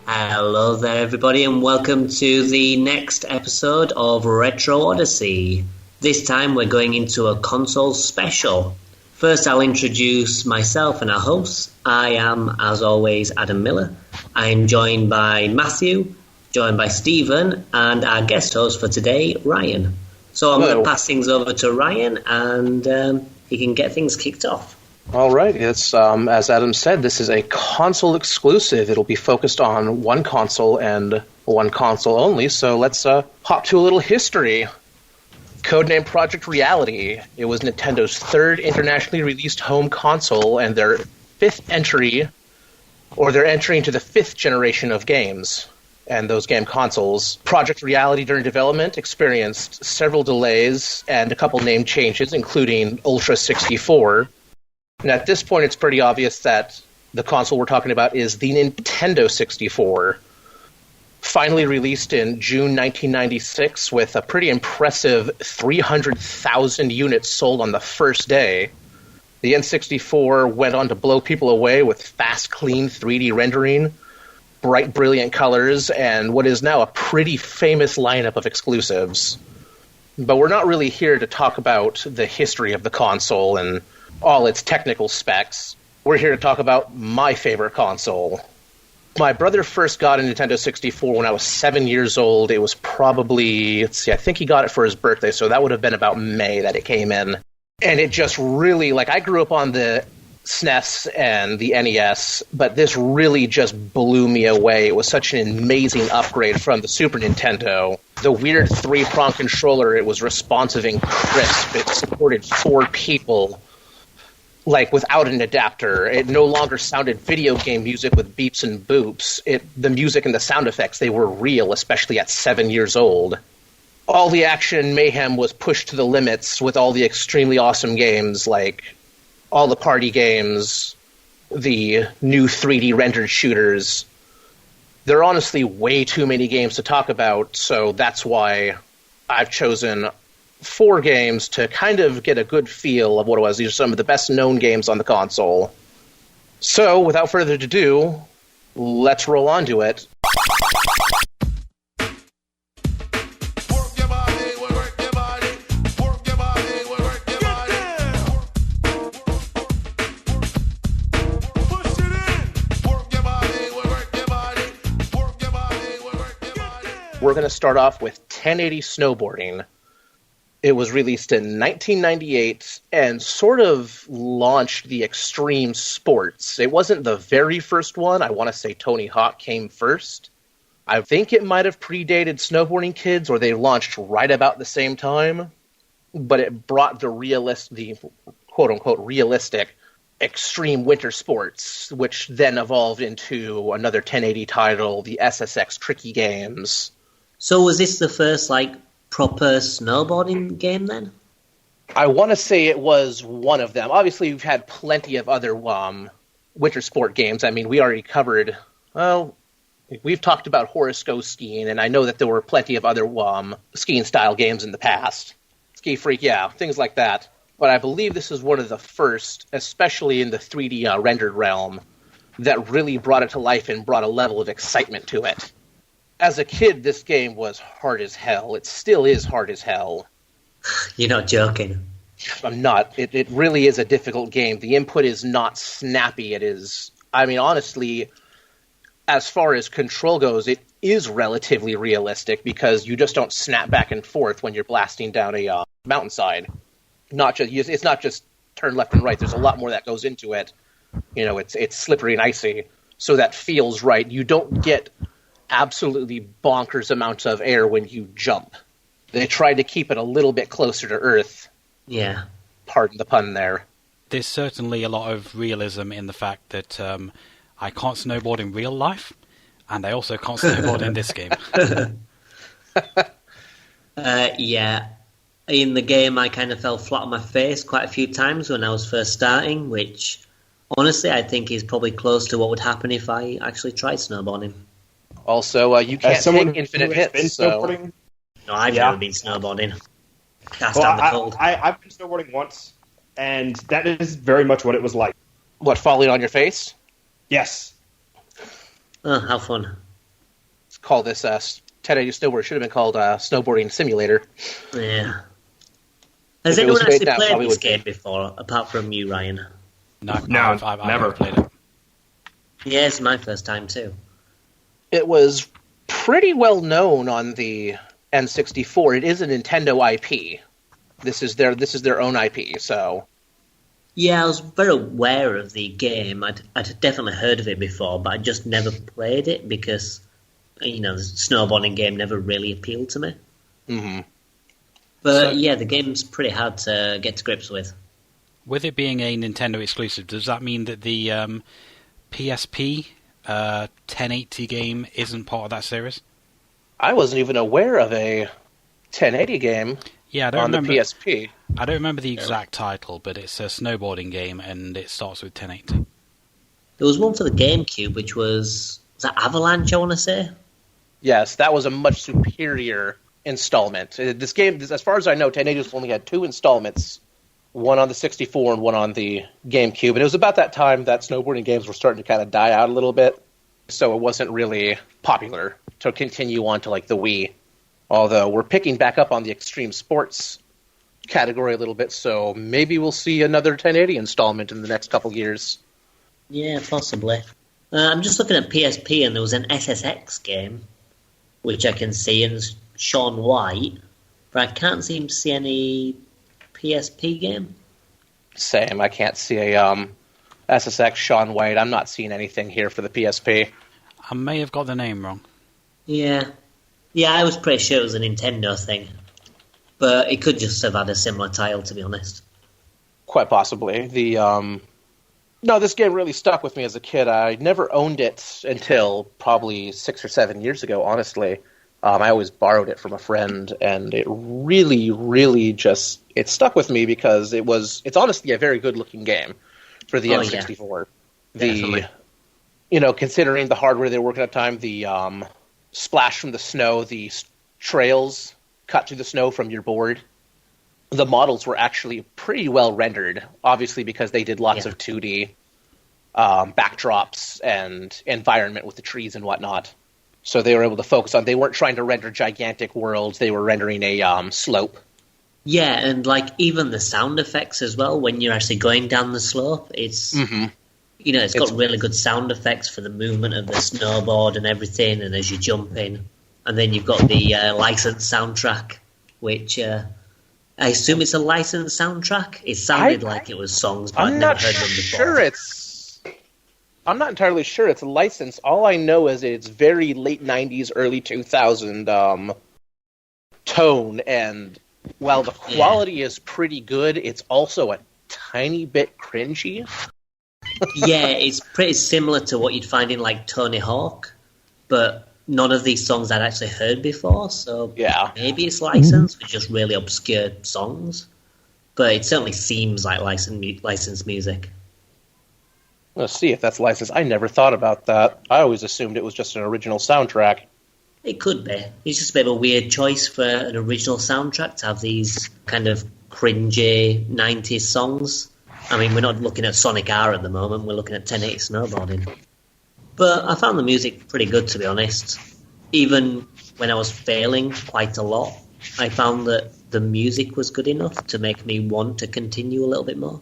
Hello there, everybody, and welcome to the next episode of Retro Odyssey. This time we're going into a console special. First, I'll introduce myself and our hosts. I am, as always, Adam Miller. I'm joined by Matthew, joined by Stephen, and our guest host for today, Ryan. So I'm going to pass things over to Ryan, and he can get things kicked off. All right. It's as Adam said, this is a console exclusive. It'll be focused on one console and one console only. So let's hop to a little history. Codenamed Project Reality. It was Nintendo's third internationally released home console and their fifth entry, or they're entering into the fifth generation of games. And those game consoles. Project Reality during development experienced several delays and a couple name changes, including Ultra 64. And at this point, it's pretty obvious that the console we're talking about is the Nintendo 64. Finally released in June 1996 with a pretty impressive 300,000 units sold on the first day. The N64 went on to blow people away with fast, clean 3D rendering, bright, brilliant colors, and what is now a pretty famous lineup of exclusives. But we're not really here to talk about the history of the console and all its technical specs. We're here to talk about my favorite console. My brother first got a Nintendo 64 when I was 7 years old. It was probably, I think he got it for his birthday, so that would have been about May that it came in. And it just really, I grew up on the SNES and the NES, but this really just blew me away. It was such an amazing upgrade from the Super Nintendo. The weird 3-prong controller, it was responsive and crisp. It supported 4 people. Without an adapter. It no longer sounded video game music with beeps and boops. The music and the sound effects, they were real, especially at 7 years old. All the action and mayhem was pushed to the limits with all the extremely awesome games, like all the party games, the new 3D rendered shooters. There are honestly way too many games to talk about, so that's why I've chosen 4 games to kind of get a good feel of what it was. These are some of the best known games on the console. So, without further ado, let's roll on to it. We're going to start off with 1080 Snowboarding. It was released in 1998 and sort of launched the extreme sports. It wasn't the very first one. I want to say Tony Hawk came first. I think it might have predated Snowboarding Kids, or they launched right about the same time. But it brought the quote-unquote realistic extreme winter sports, which then evolved into another 1080 title, the SSX Tricky Games. So was this the first, proper snowboarding game then? I want to say it was one of them. Obviously, we've had plenty of other winter sport games. I mean, we already covered, we've talked about Horosco skiing, and I know that there were plenty of other skiing-style games in the past. Ski Freak, yeah, things like that. But I believe this is one of the first, especially in the 3D rendered realm, that really brought it to life and brought a level of excitement to it. As a kid, this game was hard as hell. It still is hard as hell. You're not joking. I'm not. It really is a difficult game. The input is not snappy. It is, honestly, as far as control goes, it is relatively realistic because you just don't snap back and forth when you're blasting down a mountainside. It's not just turn left and right. There's a lot more that goes into it. It's slippery and icy, so that feels right. You don't get absolutely bonkers amounts of air when you jump. They tried to keep it a little bit closer to Earth. Yeah. Pardon the pun there. There's certainly a lot of realism in the fact that I can't snowboard in real life, and I also can't snowboard in this game. Yeah. In the game, I kind of fell flat on my face quite a few times when I was first starting, which, honestly, I think is probably close to what would happen if I actually tried snowboarding. Also, you can't take infinite hits, so... No, I've never been snowboarding. Can't stand the cold. I've been snowboarding once, and that is very much what it was like. What, falling on your face? Yes. Oh, how fun. call this 1080 snowboard. It should have been called Snowboarding Simulator. Yeah. Has If it was anyone actually made now, played probably this would be. game before, apart from you, Ryan? No, I've never never. played it. Yeah, it's my first time too. It was pretty well known on the N64. It is a Nintendo IP. This is their own IP, so... Yeah, I was very aware of the game. I'd definitely heard of it before, but I just never played it because, the snowboarding game never really appealed to me. Mm-hmm. But yeah, the game's pretty hard to get to grips with. With it being a Nintendo exclusive, does that mean that the PSP 1080 game isn't part of that series? I wasn't even aware of a 1080 game Yeah, I don't on remember. the PSP. I don't remember the exact title, but it's a snowboarding game, and it starts with 1080. There was one for the GameCube, which was that Avalanche, I want to say? Yes, that was a much superior installment. This game, as far as I know, 1080's only had 2 installments, one on the 64 and one on the GameCube. And it was about that time that snowboarding games were starting to kind of die out a little bit, so it wasn't really popular to continue on to like the Wii. Although we're picking back up on the extreme sports category a little bit, so maybe we'll see another 1080 installment in the next couple years. Yeah, possibly. I'm just looking at PSP, and there was an SSX game, which I can see, and it's Shaun White, but I can't seem to see any PSP game. Same, I can't see a SSX Shaun White. I'm not seeing anything here for the PSP. I may have got the name wrong. Yeah, I was pretty sure it was a Nintendo thing, but it could just have had a similar title, to be honest. Quite possibly. No, this game really stuck with me as a kid. I never owned it until probably 6 or 7 years ago, honestly. I always borrowed it from a friend, and it really, really just... It stuck with me because it's honestly a very good-looking game for the N64. Definitely. Considering the hardware they were working at the time, the splash from the snow, the trails cut through the snow from your board, the models were actually pretty well rendered, obviously because they did lots of 2D backdrops and environment with the trees and whatnot. So they were able to focus on... They weren't trying to render gigantic worlds, they were rendering a slope. Yeah, and even the sound effects as well, when you're actually going down the slope, it's... Mm-hmm. It's got really good sound effects for the movement of the snowboard and everything, and as you jump in. And then you've got the licensed soundtrack, which I assume it's a licensed soundtrack. It sounded like it was songs, but I've never heard them before. I'm not entirely sure it's a license. All I know is it's very late 90s, early 2000 tone, and while the quality is pretty good, it's also a tiny bit cringy. Yeah, it's pretty similar to what you'd find in Tony Hawk, but none of these songs I'd actually heard before, so maybe it's licensed with just really obscure songs, but it certainly seems like licensed music. Let's see if that's licensed. I never thought about that. I always assumed it was just an original soundtrack. It could be. It's just a bit of a weird choice for an original soundtrack to have these kind of cringy 90s songs. I mean, we're not looking at Sonic R at the moment, we're looking at 1080 snowboarding. But I found the music pretty good, to be honest. Even when I was failing quite a lot, I found that the music was good enough to make me want to continue a little bit more.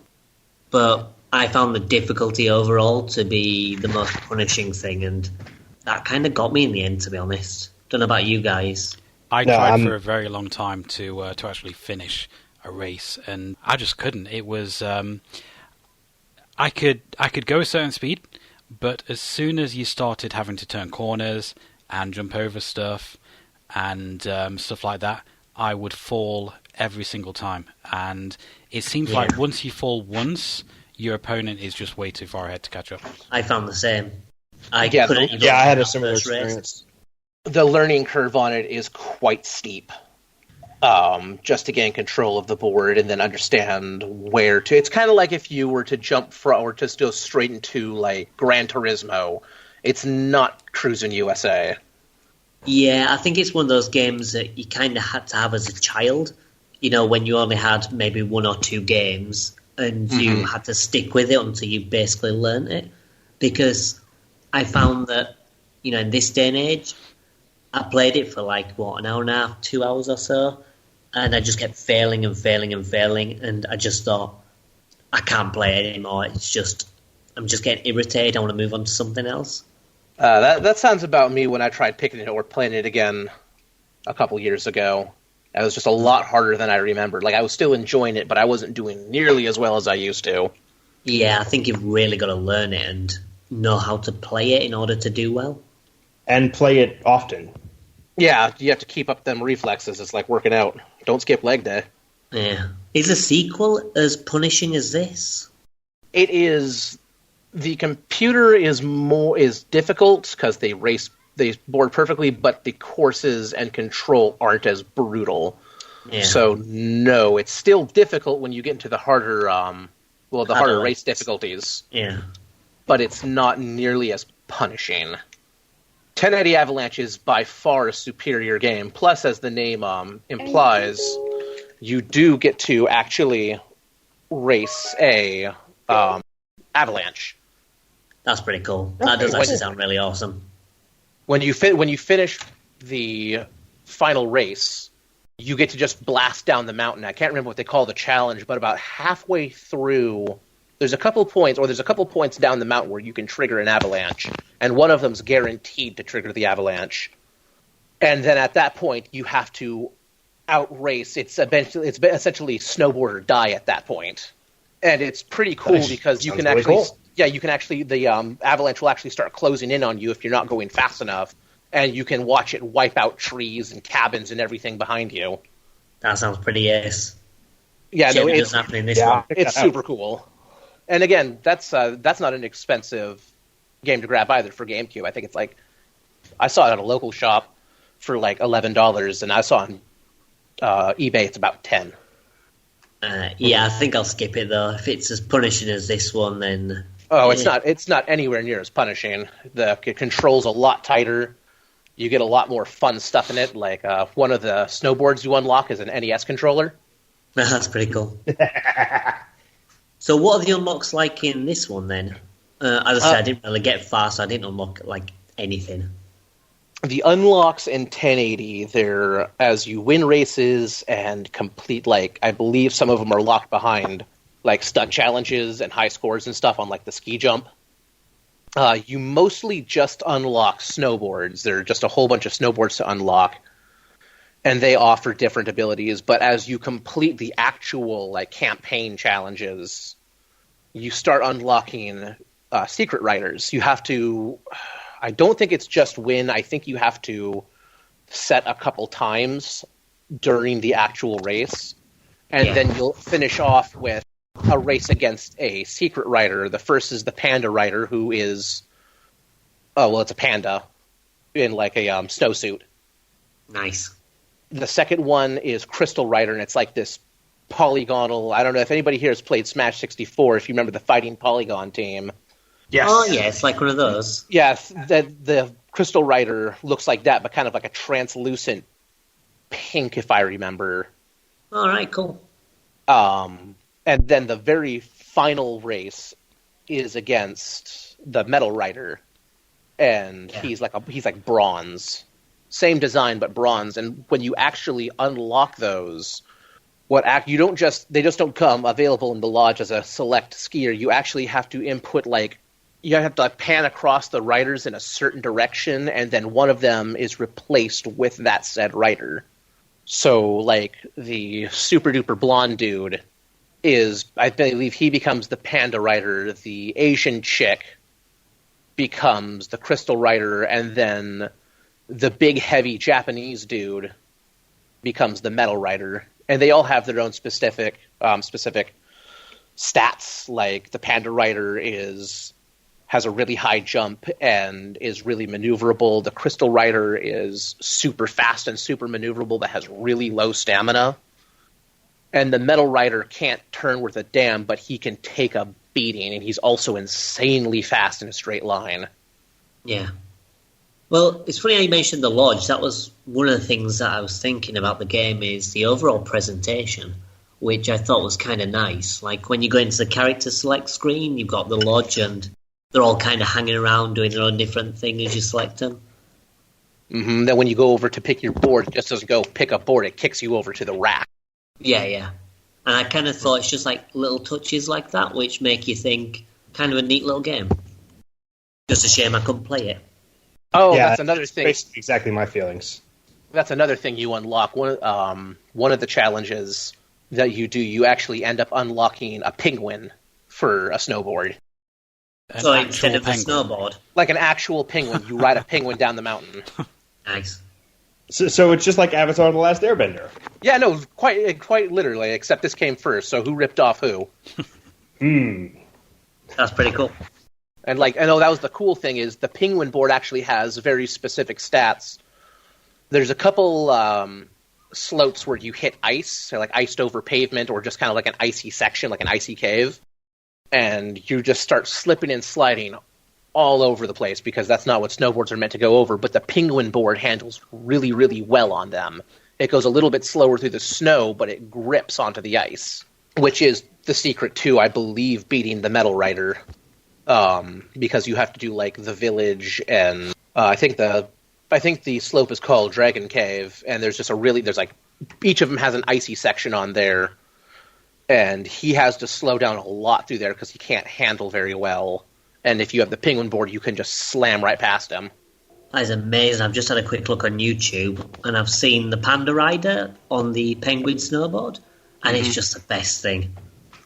But I found the difficulty overall to be the most punishing thing, and that kind of got me in the end, to be honest. Don't know about you guys. I tried for a very long time to actually finish a race, and I just couldn't. It was I could go a certain speed, but as soon as you started having to turn corners and jump over stuff and stuff like that, I would fall every single time. And it seems like once you fall once, your opponent is just way too far ahead to catch up. I found the same. I had a similar experience. The learning curve on it is quite steep. Just to gain control of the board and then understand where to... It's kind of like if you were to jump or just go straight into, Gran Turismo. It's not Cruisin' USA. Yeah, I think it's one of those games that you kind of had to have as a child. When you only had maybe 1 or 2 games, and you had to stick with it until you basically learned it. Because I found that, in this day and age, I played it for like, an hour and a half, 2 hours or so, and I just kept failing and failing and failing, and I just thought, I can't play it anymore. I'm just getting irritated. I want to move on to something else. That sounds about me when I tried picking it or playing it again a couple years ago. It was just a lot harder than I remembered. Like, I was still enjoying it, but I wasn't doing nearly as well as I used to. Yeah, I think you've really got to learn it and know how to play it in order to do well. And play it often. Yeah, you have to keep up them reflexes. It's like working out. Don't skip leg day. Yeah. Is a sequel as punishing as this? It is. The computer is difficult because they board perfectly, but the courses and control aren't as brutal. Yeah. So no, it's still difficult when you get into the harder, harder race difficulties. Yeah, but it's not nearly as punishing. 1080 Avalanche is by far a superior game. Plus, as the name implies, you do get to actually race a avalanche. That's pretty cool. That does actually sound really awesome. When you finish the final race, you get to just blast down the mountain. I can't remember what they call the challenge, but about halfway through, there's a couple points down the mountain where you can trigger an avalanche, and one of them's guaranteed to trigger the avalanche. And then at that point, you have to outrace. It's essentially snowboard or die at that point, and it's pretty cool because you can actually. Cool. Yeah, you can actually, the avalanche will actually start closing in on you if you're not going fast enough, and you can watch it wipe out trees and cabins and everything behind you. That sounds pretty ace. Yeah, no, it's happening in this one. It's super cool. And again, that's not an expensive game to grab either for GameCube. I think it's like, I saw it at a local shop for like $11, and I saw on eBay it's about $10. Yeah, I think I'll skip it though. If it's as punishing as this one, then. Oh, it's not. It's not anywhere near as punishing. The controls a lot tighter. You get a lot more fun stuff in it. Like one of the snowboards you unlock is an NES controller. That's pretty cool. So, what are the unlocks like in this one then? As I said, I didn't really get far, so I didn't unlock like anything. The unlocks in 1080, they're as you win races and complete, like, I believe some of them are locked behind, like, stunt challenges and high scores and stuff on, like, the ski jump. You mostly just unlock snowboards. There are just a whole bunch of snowboards to unlock, and they offer different abilities. But as you complete the actual, like, campaign challenges, you start unlocking secret riders. You have to... I don't think it's just win. I think you have to set a couple times during the actual race, and then you'll finish off with a race against a secret rider. The first is the panda rider, who is, it's a panda in like a snowsuit. Nice. The second one is Crystal Rider, and it's like this polygonal. I don't know if anybody here has played Smash 64. If you remember the Fighting Polygon team. Yes. Oh, yeah, it's like one of those. Yeah, the Crystal Rider looks like that, but kind of like a translucent pink, if I remember. All right, cool. And then the very final race is against the Metal Rider, and he's like bronze. Same design, but bronze. And when you actually unlock those, they just don't come available in the lodge as a select skier. You actually have to input you have to pan across the riders in a certain direction, and then one of them is replaced with that said rider. So, like, the super-duper blonde dude I believe he becomes the panda rider, the Asian chick becomes the crystal rider, and then the big, heavy Japanese dude becomes the metal rider. And they all have their own specific stats, like the panda rider has a really high jump and is really maneuverable. The Crystal Rider is super fast and super maneuverable but has really low stamina. And the Metal Rider can't turn worth a damn, but he can take a beating, and he's also insanely fast in a straight line. Yeah. Well, it's funny how you mentioned the lodge. That was one of the things that I was thinking about the game is the overall presentation, which I thought was kind of nice. Like, when you go into the character select screen, you've got the lodge, and they're all kind of hanging around doing their own different thing as you select them. Then when you go over to pick your board, it just doesn't go pick a board, it kicks you over to the rack. Yeah. And I kind of thought it's just like little touches like that which make you think, kind of a neat little game. Just a shame I couldn't play it. Oh, yeah, that's another thing. Basically exactly my feelings. That's another thing you unlock. One of the challenges that you do, you actually end up unlocking a penguin for a snowboard. So instead of a snowboard? Like an actual penguin. You ride a penguin down the mountain. Nice. So it's just like Avatar: The Last Airbender. Yeah, no, quite literally, except this came first, so who ripped off who? That's pretty cool. And I know that was the cool thing, is the penguin board actually has very specific stats. There's a couple slopes where you hit ice, so like iced over pavement, or just kind of like an icy section, like an icy cave, and you just start slipping and sliding all over the place, because that's not what snowboards are meant to go over, but the penguin board handles really, really well on them. It goes a little bit slower through the snow, but it grips onto the ice, which is the secret to, I believe, beating the Metal Rider, because you have to do like the village, and I think the slope is called Dragon Cave, and there's like each of them has an icy section on there, and he has to slow down a lot through there because he can't handle very well. And if you have the penguin board, you can just slam right past him. That is amazing. I've just had a quick look on YouTube, and I've seen the Panda Rider on the penguin snowboard, and it's just the best thing.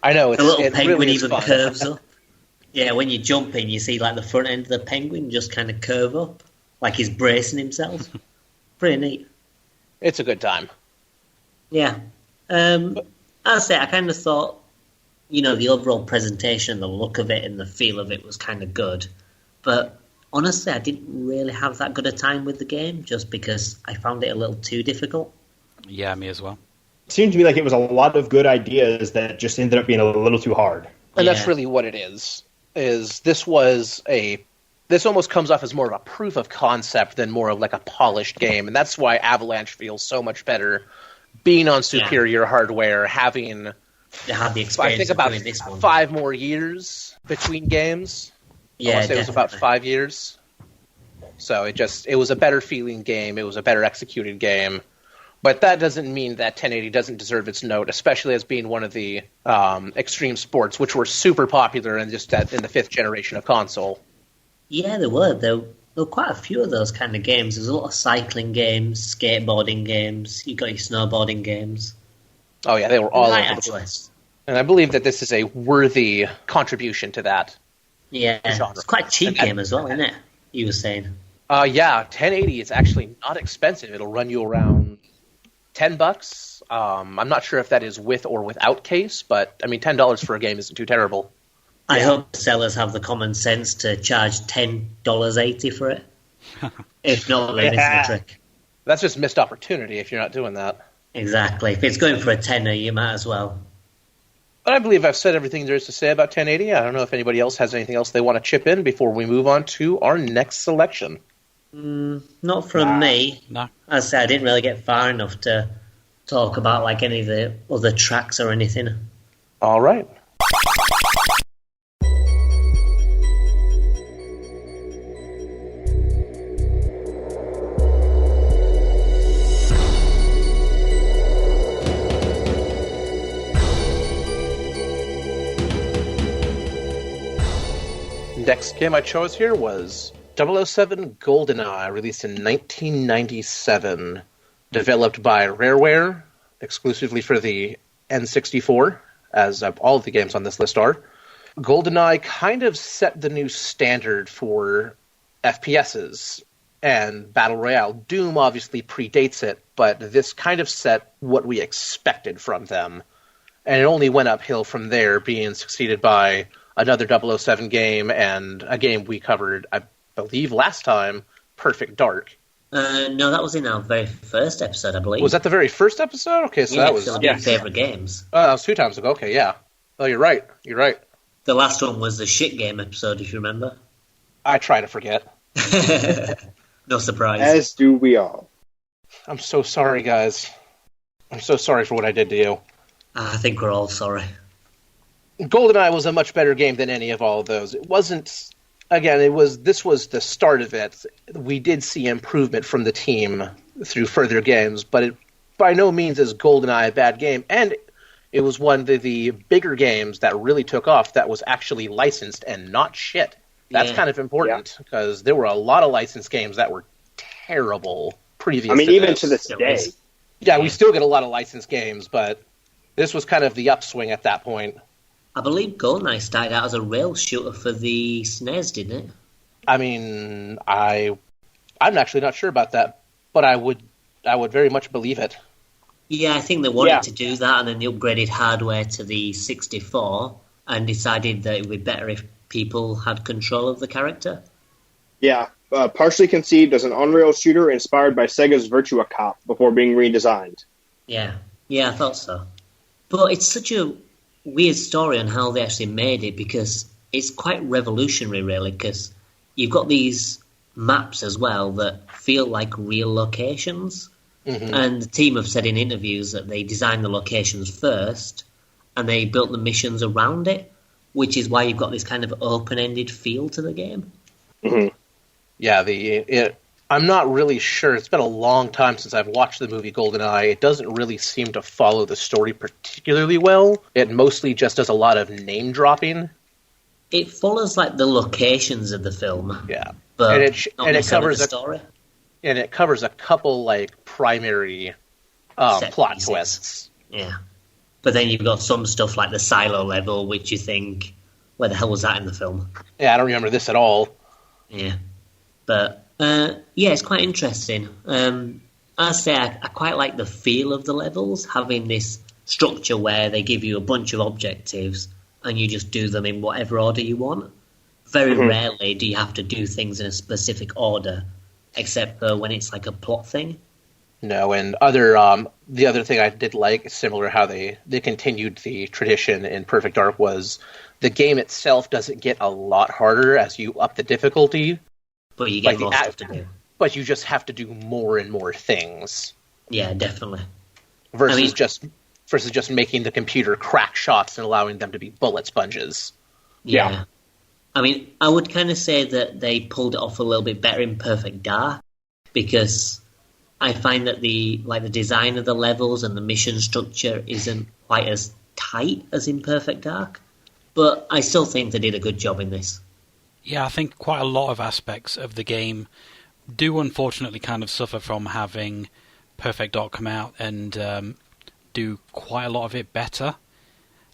I know. The little penguin really even curves up. Yeah, when you jump in, you see like the front end of the penguin just kind of curve up, like he's bracing himself. Pretty neat. It's a good time. Yeah. I'll say I kind of thought, the overall presentation, the look of it and the feel of it was kind of good. But honestly, I didn't really have that good a time with the game, just because I found it a little too difficult. Yeah, me as well. It seemed to me like it was a lot of good ideas that just ended up being a little too hard. And that's really what it is this almost comes off as more of a proof of concept than more of like a polished game. And that's why Avalanche feels so much better being on superior hardware, having... They had the experience. I think about this one. 5 more years between games. Yeah, I want to say it was about 5 years. So it was a better feeling game. It was a better executed game. But that doesn't mean that 1080 doesn't deserve its note, especially as being one of the extreme sports, which were super popular in the 5th generation of console. Yeah, there were. There were quite a few of those kind of games. There's a lot of cycling games, skateboarding games. You got your snowboarding games. Oh yeah, they were all over the place. And I believe that this is a worthy contribution to that. Yeah, genre. It's quite a cheap game as well, isn't it? You were saying. Yeah, 1080 is actually not expensive. It'll run you around $10. I'm not sure if that is with or without case, but I mean, $10 for a game isn't too terrible. I hope sellers have the common sense to charge $10.80 for it. If not, they're missing the trick. That's just missed opportunity if you're not doing that. Exactly. If it's going for a tenner, you might as well. But I believe I've said everything there is to say about 1080. I don't know if anybody else has anything else they want to chip in before we move on to our next selection. Not from me. No. As I said, I didn't really get far enough to talk about like any of the other tracks or anything. All right. Next game I chose here was 007 GoldenEye, released in 1997, developed by Rareware, exclusively for the N64, as all of the games on this list are. GoldenEye kind of set the new standard for FPSs and Battle Royale. Doom obviously predates it, but this kind of set what we expected from them. And it only went uphill from there, being succeeded by another 007 game, and a game we covered, I believe, last time, Perfect Dark. No, that was in our very first episode, I believe. Was that the very first episode? Okay, so that was... my favourite games. Oh, that was 2 times ago. Okay, yeah. Oh, you're right. You're right. The last one was the shit game episode, if you remember. I try to forget. No surprise. As do we all. I'm so sorry, guys. I'm so sorry for what I did to you. I think we're all sorry. GoldenEye was a much better game than any of all of those. It wasn't again, this was the start of it. We did see improvement from the team through further games, but it by no means is GoldenEye a bad game, and it was one of the bigger games that really took off that was actually licensed and not shit. That's kind of important, because there were a lot of licensed games that were terrible previous to even this. to this day. Yeah, we still get a lot of licensed games, but this was kind of the upswing at that point. I believe GoldenEye started out as a rail shooter for the SNES, didn't it? I mean, I'm actually not sure about that, but I would very much believe it. Yeah, I think they wanted to do that, and then they upgraded hardware to the 64 and decided that it would be better if people had control of the character. Yeah, partially conceived as an on-rail shooter inspired by Sega's Virtua Cop before being redesigned. Yeah, I thought so. But it's such a weird story on how they actually made it, because it's quite revolutionary, really, because you've got these maps as well that feel like real locations. Mm-hmm. And the team have said in interviews that they designed the locations first and they built the missions around it, which is why you've got this kind of open-ended feel to the game. Mm-hmm. Yeah, I'm not really sure. It's been a long time since I've watched the movie GoldenEye. It doesn't really seem to follow the story particularly well. It mostly just does a lot of name-dropping. It follows like the locations of the film. Yeah. But and it covers the story. And it covers a couple like primary plot twists. Yeah. But then you've got some stuff like the silo level, which you think, where the hell was that in the film? Yeah, I don't remember this at all. Yeah. But, it's quite interesting. I say I quite like the feel of the levels, having this structure where they give you a bunch of objectives and you just do them in whatever order you want. Very rarely do you have to do things in a specific order, except for when it's like a plot thing. No, and the other thing I did like, similar how they continued the tradition in Perfect Dark, was the game itself doesn't get a lot harder as you up the difficulty. But you get more stuff to do. But you just have to do more and more things. Yeah, definitely. Versus just making the computer crack shots and allowing them to be bullet sponges. Yeah. I mean, I would kind of say that they pulled it off a little bit better in Perfect Dark, because I find that the design of the levels and the mission structure isn't quite as tight as in Perfect Dark. But I still think they did a good job in this. Yeah, I think quite a lot of aspects of the game do unfortunately kind of suffer from having Perfect Dark come out and do quite a lot of it better.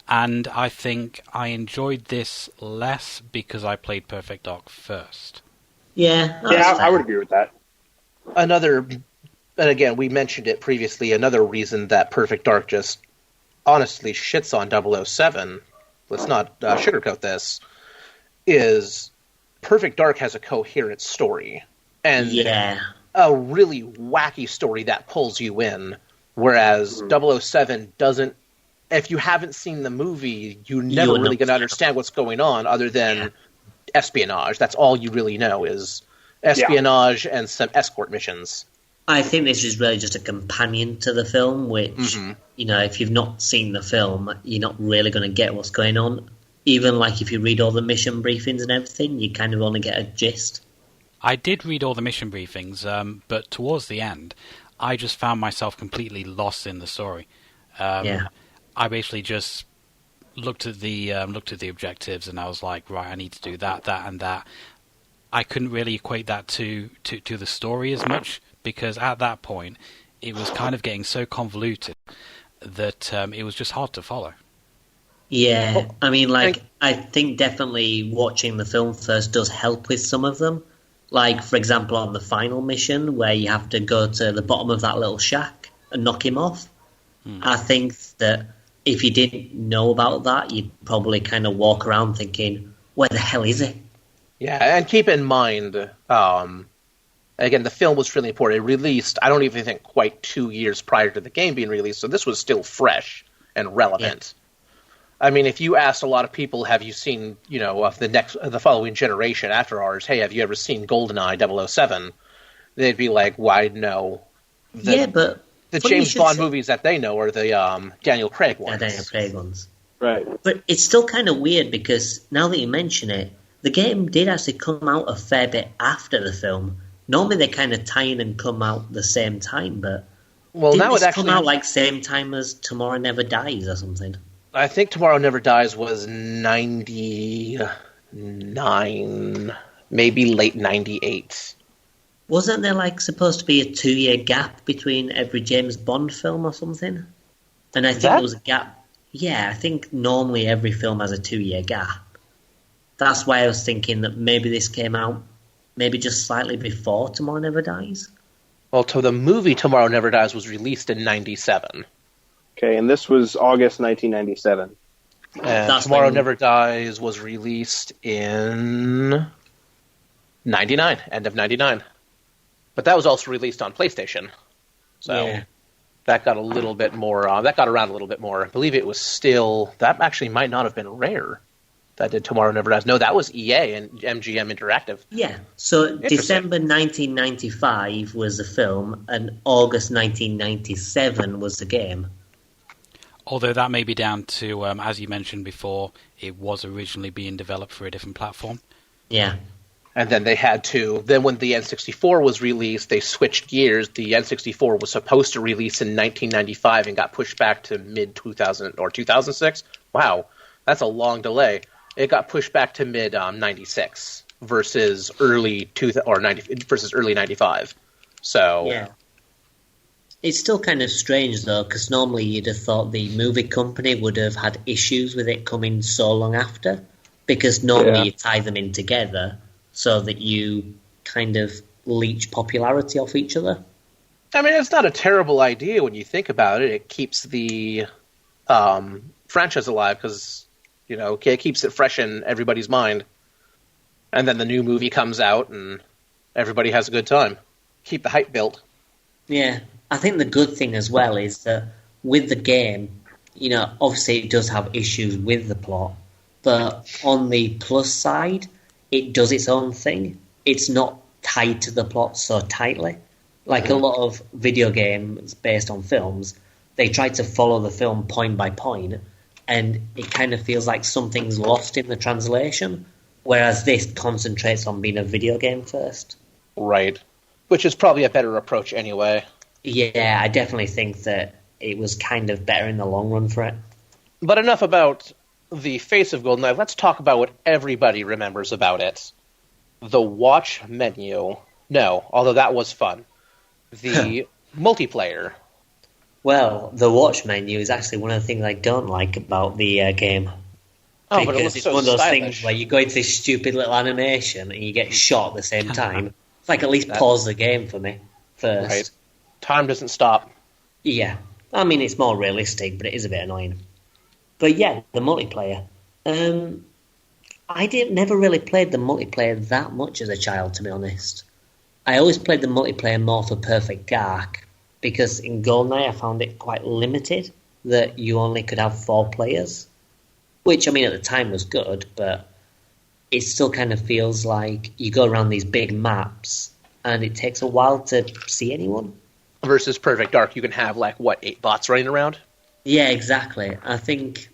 And I think I enjoyed this less because I played Perfect Dark first. Yeah, I would agree with that. And again, we mentioned it previously, another reason that Perfect Dark just honestly shits on 007, let's not sugarcoat this, is Perfect Dark has a coherent story. And a really wacky story that pulls you in, whereas 007 doesn't. If you haven't seen the movie, you're never really going to understand what's going on other than espionage. That's all you really know is espionage and some escort missions. I think this is really just a companion to the film, which, if you've not seen the film, you're not really going to get what's going on. Even like if you read all the mission briefings and everything, you kind of only get a gist. I did read all the mission briefings, but towards the end, I just found myself completely lost in the story. I basically just looked at the objectives, and I was like, right, I need to do that, and that. I couldn't really equate that to the story as much, because at that point, it was kind of getting so convoluted that it was just hard to follow. Yeah, I mean, I think definitely watching the film first does help with some of them. Like, for example, on the final mission, where you have to go to the bottom of that little shack and knock him off. I think that if you didn't know about that, you'd probably kind of walk around thinking, where the hell is he? Yeah, and keep in mind, again, the film was really important. It released, I don't even think, quite 2 years prior to the game being released, so this was still fresh and relevant. Yeah. I mean, if you asked a lot of people, have you seen, of the following generation after ours, hey, have you ever seen GoldenEye 007? They'd be like, why, no. But the James Bond movies that they know are the Daniel Craig ones. Yeah, Daniel Craig ones. Right. But it's still kind of weird, because now that you mention it, the game did actually come out a fair bit after the film. Normally they kind of tie in and come out the same time, but Well, didn't now it this actually come out like same time as Tomorrow Never Dies or something? I think Tomorrow Never Dies was 99, maybe late 98. Wasn't there like supposed to be a 2-year gap between every James Bond film or something? And I think there was a gap. Yeah, I think normally every film has a 2-year gap. That's why I was thinking that maybe this came out maybe just slightly before Tomorrow Never Dies. Well, the movie Tomorrow Never Dies was released in 97. Okay, and this was August 1997. And Tomorrow Never Dies was released in 99, end of 99. But that was also released on PlayStation. So that got a little bit more, that got around a little bit more. I believe it was still, that actually might not have been Rare that did Tomorrow Never Dies. No, that was EA and MGM Interactive. Yeah, so December 1995 was the film, and August 1997 was the game. Although that may be down to, as you mentioned before, it was originally being developed for a different platform. Yeah. And then they had to, then when the N64 was released, they switched gears. The N64 was supposed to release in 1995 and got pushed back to mid-2000 or 2006. Wow, that's a long delay. It got pushed back to mid-96 versus early 95. So yeah. It's still kind of strange, though, because normally you'd have thought the movie company would have had issues with it coming so long after, because normally you tie them in together so that you kind of leech popularity off each other. I mean, it's not a terrible idea when you think about it. It keeps the franchise alive because, you know, it keeps it fresh in everybody's mind. And then the new movie comes out and everybody has a good time. Keep the hype built. Yeah. I think the good thing as well is that with the game, you know, obviously it does have issues with the plot, but on the plus side, it does its own thing. It's not tied to the plot so tightly. Like a lot of video games based on films, they try to follow the film point by point, and it kind of feels like something's lost in the translation, whereas this concentrates on being a video game first. Right. Which is probably a better approach anyway. Yeah, I definitely think that it was kind of better in the long run for it. But enough about the face of GoldenEye. Let's talk about what everybody remembers about it. The watch menu. No, although that was fun. The multiplayer. Well, the watch menu is actually one of the things I don't like about the game. Oh, but it because looks it's so one of those stylish. things where you go into this stupid little animation and you get shot at the same time. It's like, at least pause the game for me first. Right. Time doesn't stop. Yeah. I mean, it's more realistic, but it is a bit annoying. But yeah, the multiplayer. I never really played the multiplayer that much as a child, to be honest. I always played the multiplayer more for Perfect Dark, because in GoldenEye I found it quite limited, that you only could have 4 players. Which, I mean, at the time was good, but it still kind of feels like you go around these big maps and it takes a while to see anyone. Versus Perfect Dark, you can have, 8 bots running around? Yeah, exactly. I think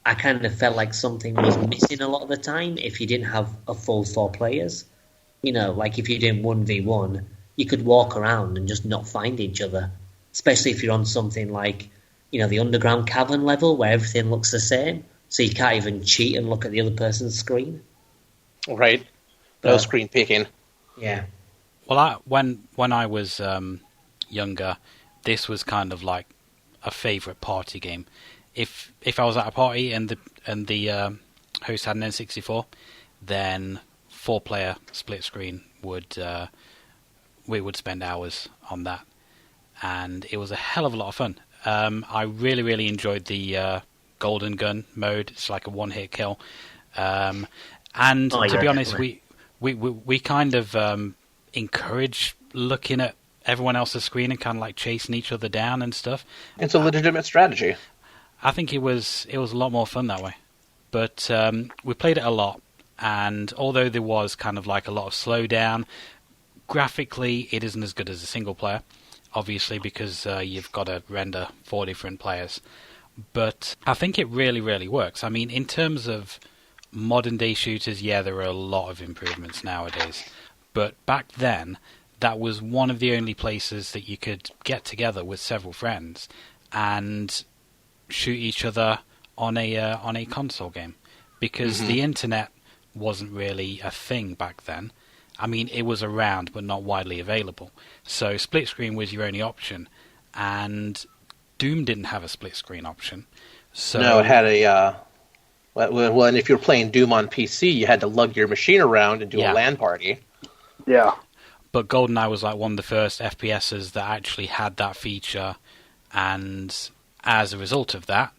I kind of felt like something was missing a lot of the time if you didn't have a full 4 players. You know, like if you're doing 1v1, you could walk around and just not find each other. Especially if you're on something like, you know, the underground cavern level where everything looks the same. So you can't even cheat and look at the other person's screen. Right. No screen peeking. Yeah. Well, when I was younger, this was kind of like a favourite party game. If I was at a party and the host had an N64, then 4-player split screen we would spend hours on that, and it was a hell of a lot of fun. I really enjoyed the golden gun mode. It's like a one-hit kill, and to be honest, we kind of encourage looking at everyone else's screen and kind of like chasing each other down and stuff. It's a legitimate strategy. I think it was a lot more fun that way. But we played it a lot, and although there was kind of like a lot of slowdown, graphically it isn't as good as a single player, obviously, because you've got to render 4 different players. But I think it really works. I mean, in terms of modern day shooters, yeah, there are a lot of improvements nowadays. But back then, that was one of the only places that you could get together with several friends and shoot each other on a console game, because the internet wasn't really a thing back then. I mean, it was around, but not widely available. So split screen was your only option, and Doom didn't have a split screen option. So No, it had a. Well, and if you were playing Doom on PC, you had to lug your machine around and do a LAN party. Yeah. But GoldenEye was like one of the first FPSs that actually had that feature, and as a result of that,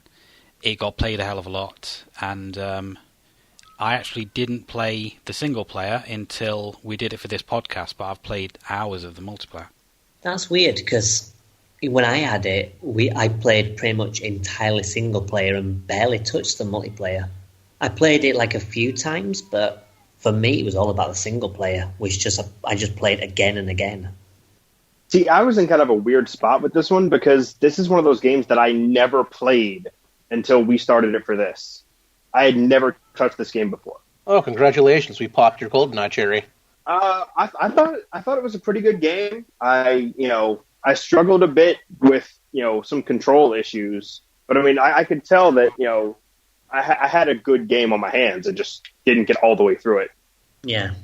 it got played a hell of a lot. And I actually didn't play the single player until we did it for this podcast, but I've played hours of the multiplayer. That's weird, because when I had it, I played pretty much entirely single player and barely touched the multiplayer. I played it like a few times, but for me it was all about the single player, which I just played again and again. See, I was in kind of a weird spot with this one, because this is one of those games that I never played until we started it for this. I had never touched this game before. Oh, congratulations! We popped your GoldenEye cherry. I thought it was a pretty good game. I struggled a bit with some control issues, but I mean I could tell that I had a good game on my hands and just didn't get all the way through it. Yeah.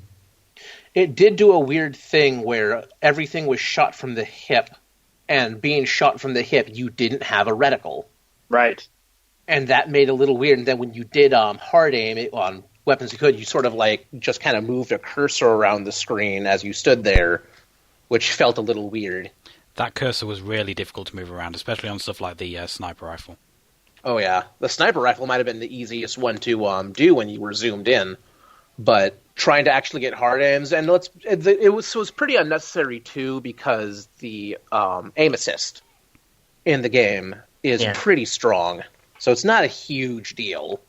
It did do a weird thing where everything was shot from the hip, and being shot from the hip, you didn't have a reticle. Right. And that made it a little weird. And then when you did hard aim on weapons you could, you sort of like just kind of moved a cursor around the screen as you stood there, which felt a little weird. That cursor was really difficult to move around, especially on stuff like the sniper rifle. Oh yeah, the sniper rifle might have been the easiest one to do when you were zoomed in, but trying to actually get hard aims, and it was pretty unnecessary too, because the aim assist in the game is pretty strong, so it's not a huge deal.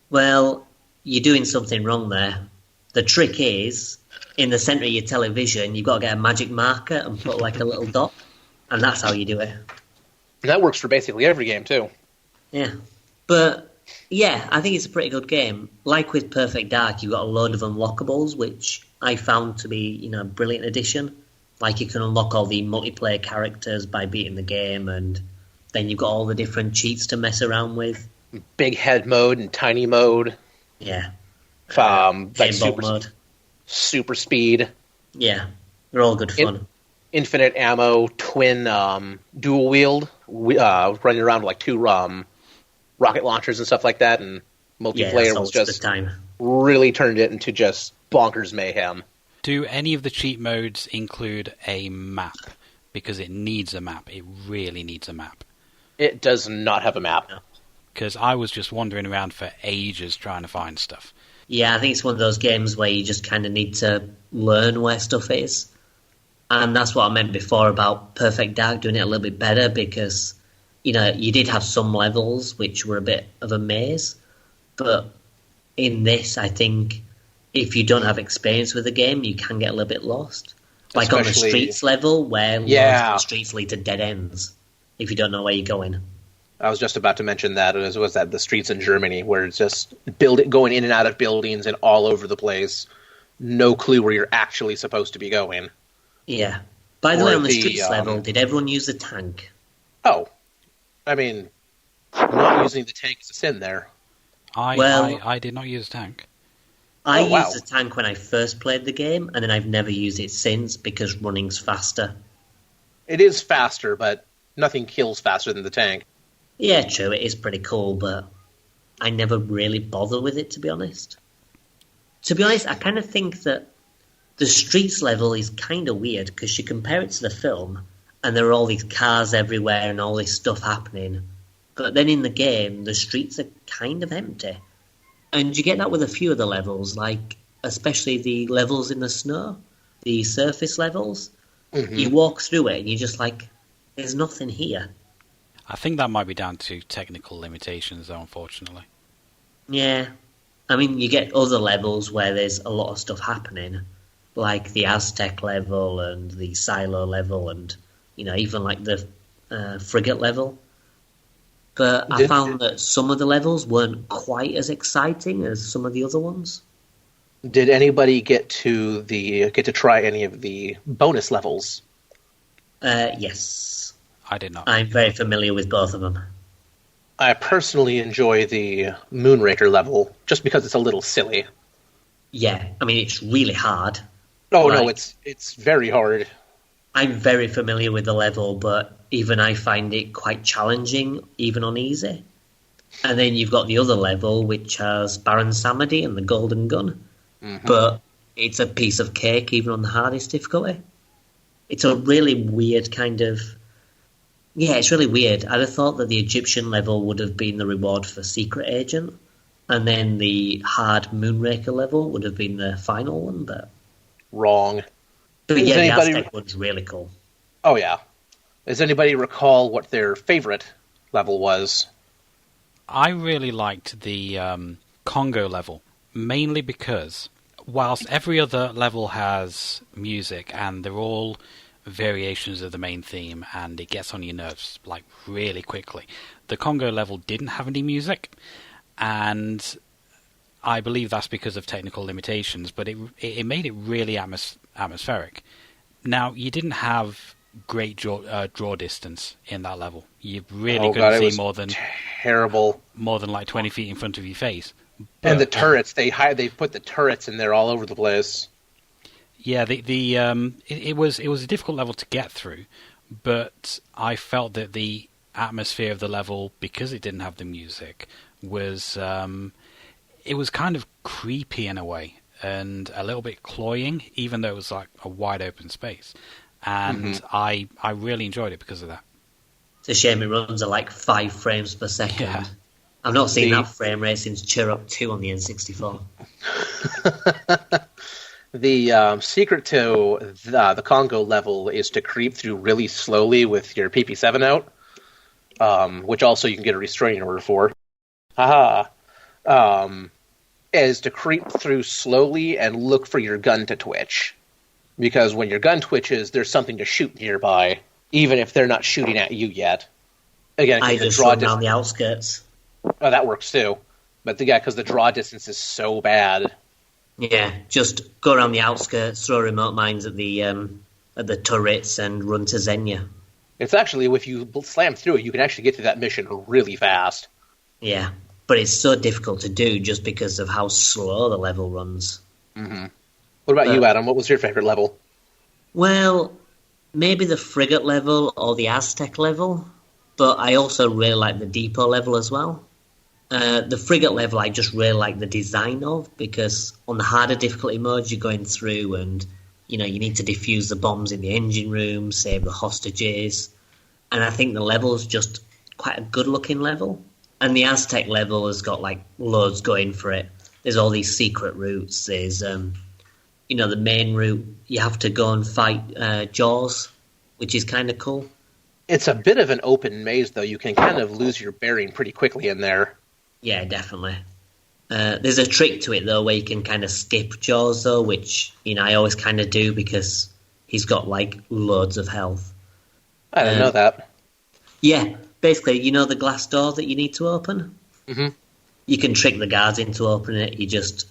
Well, you're doing something wrong there. The trick is, in the centre of your television, you've got to get a magic marker and put like a little dot, and that's how you do it. And that works for basically every game too. Yeah. But, yeah, I think it's a pretty good game. Like with Perfect Dark, you've got a load of unlockables, which I found to be, a brilliant addition. Like, you can unlock all the multiplayer characters by beating the game, and then you've got all the different cheats to mess around with. Big head mode and tiny mode. Yeah. Like super speed. Yeah. They're all good fun. Infinite ammo, twin dual wield, running around with like two rocket launchers and stuff like that, and multiplayer was just really turned it into just bonkers mayhem. Do any of the cheat modes include a map? Because it needs a map. It really needs a map. It does not have a map. Because I was just wandering around for ages trying to find stuff. Yeah, I think it's one of those games where you just kind of need to learn where stuff is. And that's what I meant before about Perfect Dark doing it a little bit better, because you did have some levels which were a bit of a maze, but in this, I think if you don't have experience with the game, you can get a little bit lost. Like on the streets level, where most of the streets lead to dead ends if you don't know where you're going. I was just about to mention that. It was that the streets in Germany, where it's just going in and out of buildings and all over the place. No clue where you're actually supposed to be going. Yeah. By the way, on the streets level, did everyone use the tank? Oh. I mean, not using the tank is a sin there. I did not use a tank. I used the tank when I first played the game, and then I've never used it since, because running's faster. It is faster, but nothing kills faster than the tank. Yeah, true, it is pretty cool, but I never really bother with it, to be honest. To be honest, I kind of think that the streets level is kind of weird, because you compare it to the film, and there are all these cars everywhere and all this stuff happening. But then in the game, the streets are kind of empty. And you get that with a few of the levels, like especially the levels in the snow, the surface levels. Mm-hmm. You walk through it and you're just like, there's nothing here. I think that might be down to technical limitations, though, unfortunately. Yeah. I mean, you get other levels where there's a lot of stuff happening, like the Aztec level and the Silo level and, even like the frigate level. but I found that some of the levels weren't quite as exciting as some of the other ones. Did anybody get to try any of the bonus levels? Yes. I did not. I'm very familiar with both of them. I personally enjoy the Moonraker level, just because it's a little silly. Yeah, I mean, it's really hard. Oh, no, it's very hard. I'm very familiar with the level, but even I find it quite challenging, even on easy. And then you've got the other level, which has Baron Samedi and the Golden Gun. Mm-hmm. But it's a piece of cake, even on the hardest difficulty. It's a really weird kind of... Yeah, it's really weird. I'd have thought that the Egyptian level would have been the reward for Secret Agent, and then the hard Moonraker level would have been the final one, but... Wrong. But yeah, the Aztec one's really cool. Oh, yeah. Does anybody recall what their favorite level was? I really liked the Congo level, mainly because whilst every other level has music and they're all variations of the main theme and it gets on your nerves like really quickly, the Congo level didn't have any music, and I believe that's because of technical limitations, but it made it really atmospheric. Now, you didn't have great draw distance in that level. You really couldn't see more than terrible, more than like 20 feet in front of your face. But, and the turrets, they put the turrets in there all over the place. Yeah, it was a difficult level to get through, but I felt that the atmosphere of the level, because it didn't have the music, was it was kind of creepy in a way and a little bit cloying, even though it was like a wide open space. And I really enjoyed it because of that. It's a shame it runs at like 5 frames per second. Yeah. I've not seen that frame rate since Chirrup 2 on the N64. The secret to the Congo level is to creep through really slowly with your PP7 out, which also you can get a restraining order for. Is to creep through slowly and look for your gun to twitch. Because when your gun twitches, there's something to shoot nearby, even if they're not shooting at you yet. Again, I just run down the outskirts. Oh, that works too. But because the draw distance is so bad. Yeah, just go around the outskirts, throw remote mines at the turrets, and run to Xenia. It's actually, if you slam through it, you can actually get to that mission really fast. Yeah, but it's so difficult to do just because of how slow the level runs. Mm-hmm. What about you, Adam? What was your favorite level? Well, maybe the frigate level or the Aztec level, but I also really like the depot level as well. The frigate level I just really like the design of, because on the harder difficulty modes you're going through and you need to defuse the bombs in the engine room, save the hostages, and I think the level's just quite a good looking level. And the Aztec level has got like loads going for it. There's all these secret routes. There's the main route, you have to go and fight Jaws, which is kind of cool. It's a bit of an open maze, though. You can kind of lose your bearing pretty quickly in there. Yeah, definitely. There's a trick to it, though, where you can kind of skip Jaws, though, which I always kind of do because he's got, like, loads of health. I didn't know that. Yeah, basically, the glass door that you need to open? Mm-hmm. You can trick the guards into opening it. You just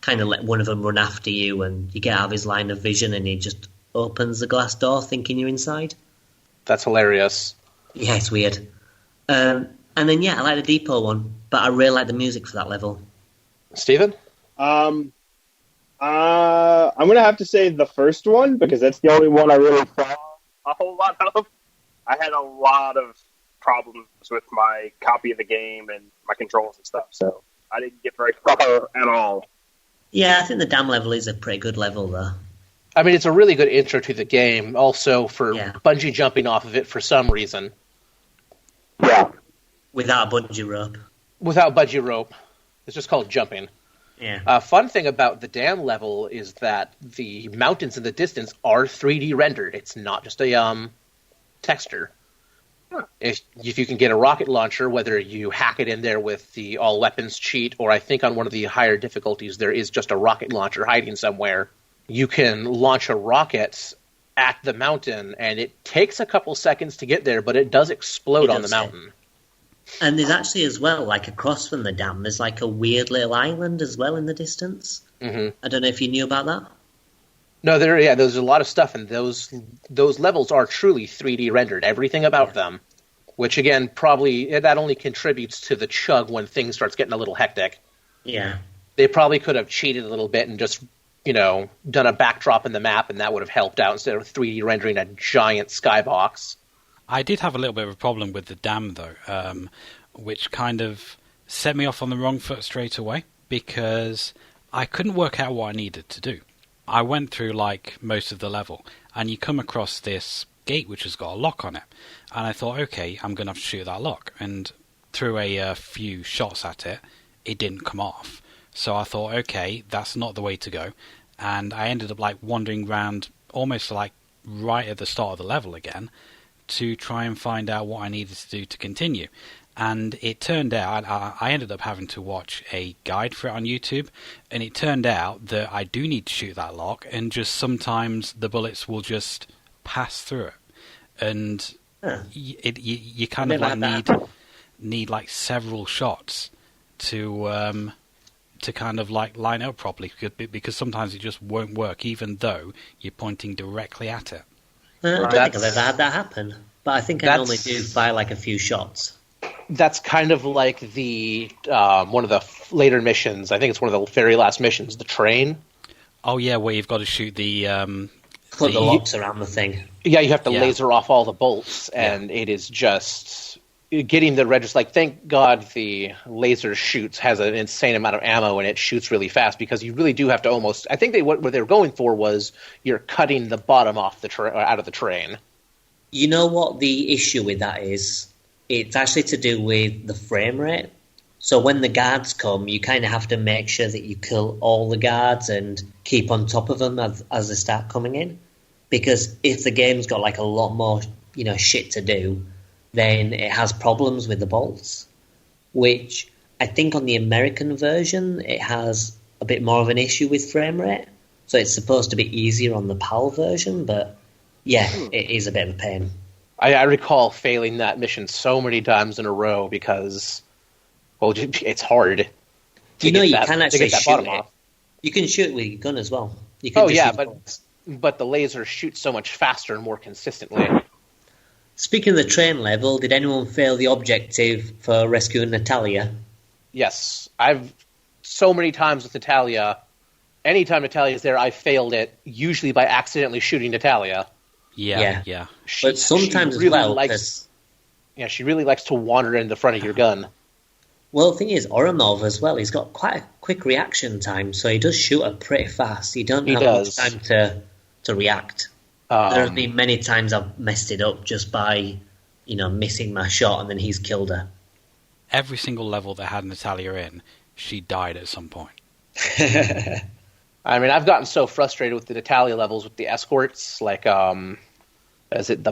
kind of let one of them run after you and you get out of his line of vision and he just opens the glass door thinking you're inside. That's hilarious. Yeah, it's weird. And then, I like the depot one, but I really like the music for that level. Steven? I'm going to have to say the first one, because that's the only one I really saw a whole lot of. I had a lot of problems with my copy of the game and my controls and stuff, so I didn't get very far at all. Yeah, I think the dam level is a pretty good level, though. I mean, it's a really good intro to the game, also for bungee jumping off of it for some reason. Yeah. Without a bungee rope. Without bungee rope. It's just called jumping. Yeah. Fun thing about the dam level is that the mountains in the distance are 3D rendered. It's not just a texture. Huh. If you can get a rocket launcher, whether you hack it in there with the all weapons cheat, or I think on one of the higher difficulties there is just a rocket launcher hiding somewhere, you can launch a rocket at the mountain, and it takes a couple seconds to get there, but it does explode on the mountain. And there's actually as well, like across from the dam, there's like a weird little island as well in the distance. Mm-hmm. I don't know if you knew about that. No, there's a lot of stuff, and those levels are truly 3D rendered. Everything about them, which again probably that only contributes to the chug when things starts getting a little hectic. Yeah, they probably could have cheated a little bit and just done a backdrop in the map, and that would have helped out instead of 3D rendering a giant skybox. I did have a little bit of a problem with the dam, though, which kind of set me off on the wrong foot straight away, because I couldn't work out what I needed to do. I went through, like, most of the level, and you come across this gate which has got a lock on it, and I thought, okay, I'm going to have to shoot that lock, and threw a few shots at it, it didn't come off. So I thought, okay, that's not the way to go, and I ended up, like, wandering around almost, like, right at the start of the level again, to try and find out what I needed to do to continue. And it turned out, I ended up having to watch a guide for it on YouTube, and it turned out that I do need to shoot that lock, and just sometimes the bullets will just pass through it. And you kind of like need like several shots to kind of like line up properly, because sometimes it just won't work, even though you're pointing directly at it. I don't think I've ever had that happen, but I think I normally do fire like a few shots. That's kind of like the one of the later missions. I think it's one of the very last missions, the train. Oh yeah, where you've got to shoot the put the locks around the thing. Yeah, you have to laser off all the bolts, and it is just getting the register. Like, thank God the laser has an insane amount of ammo, and it shoots really fast, because you really do have to almost. I think what they were going for was you're cutting the bottom off out of the train. You know what the issue with that is? It's actually to do with the frame rate. So when the guards come, you kind of have to make sure that you kill all the guards and keep on top of them as they start coming in. Because if the game's got like a lot more, shit to do, then it has problems with the bolts. Which I think on the American version, it has a bit more of an issue with frame rate. So it's supposed to be easier on the PAL version, but yeah, it is a bit of a pain. I recall failing that mission so many times in a row because, well, it's hard. You can actually shoot it. You can shoot it with your gun as well. You can but the laser shoots so much faster and more consistently. Speaking of the train level, did anyone fail the objective for rescuing Natalia? Yes. I've so many times with Natalia, anytime Natalia's there, I failed it, usually by accidentally shooting Natalia. Yeah. But sometimes she really as well. She really likes to wander in the front of your gun. Well, the thing is, Oramov as well, he's got quite a quick reaction time, so he does shoot her pretty fast. You don't have much time to react. There have been many times I've messed it up just by, missing my shot, and then he's killed her. Every single level that had Natalia in, she died at some point. I mean, I've gotten so frustrated with the Natalia levels with the escorts. Like, is it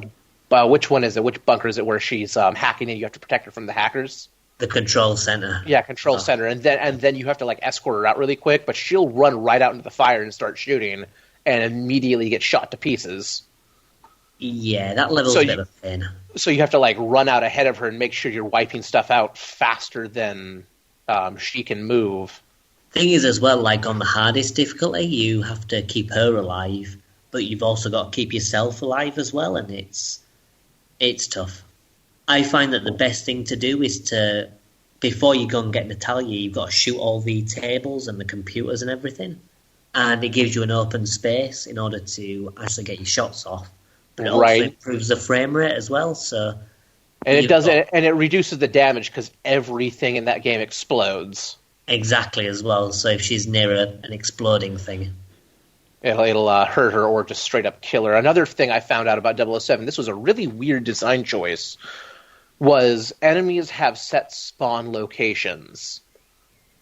which one is it? Which bunker is it where she's hacking and you have to protect her from the hackers? The control center. Yeah, control center, and then you have to like escort her out really quick. But she'll run right out into the fire and start shooting, and immediately get shot to pieces. Yeah, that level's a bit of a pain. So you have to like run out ahead of her and make sure you're wiping stuff out faster than she can move. Thing is, as well, like on the hardest difficulty, you have to keep her alive, but you've also got to keep yourself alive as well, and it's tough. I find that the best thing to do is to, before you go and get Natalia, you've got to shoot all the tables and the computers and everything, and it gives you an open space in order to actually get your shots off. But it also improves the frame rate as well. So, and it reduces the damage because everything in that game explodes. Exactly, as well. So if she's near an exploding thing, it'll hurt her or just straight up kill her. Another thing I found out about 007, this was a really weird design choice, was enemies have set spawn locations.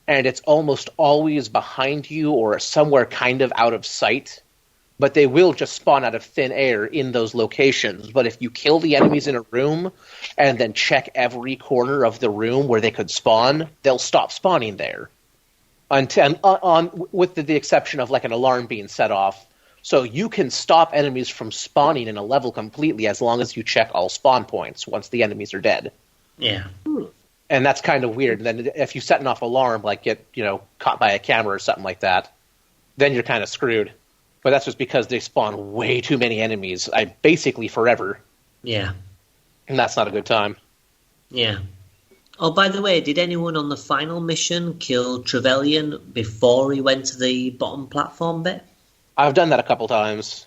And it's almost always behind you or somewhere kind of out of sight. But they will just spawn out of thin air in those locations. But if you kill the enemies in a room and then check every corner of the room where they could spawn, they'll stop spawning there. With the exception of like an alarm being set off. So you can stop enemies from spawning in a level completely as long as you check all spawn points once the enemies are dead. Yeah. And that's kind of weird. And then if you set an off alarm, like get caught by a camera or something like that, then you're kind of screwed. But that's just because they spawn way too many enemies, basically forever. Yeah. And that's not a good time. Yeah. Oh, by the way, did anyone on the final mission kill Trevelyan before he went to the bottom platform bit? I've done that a couple times.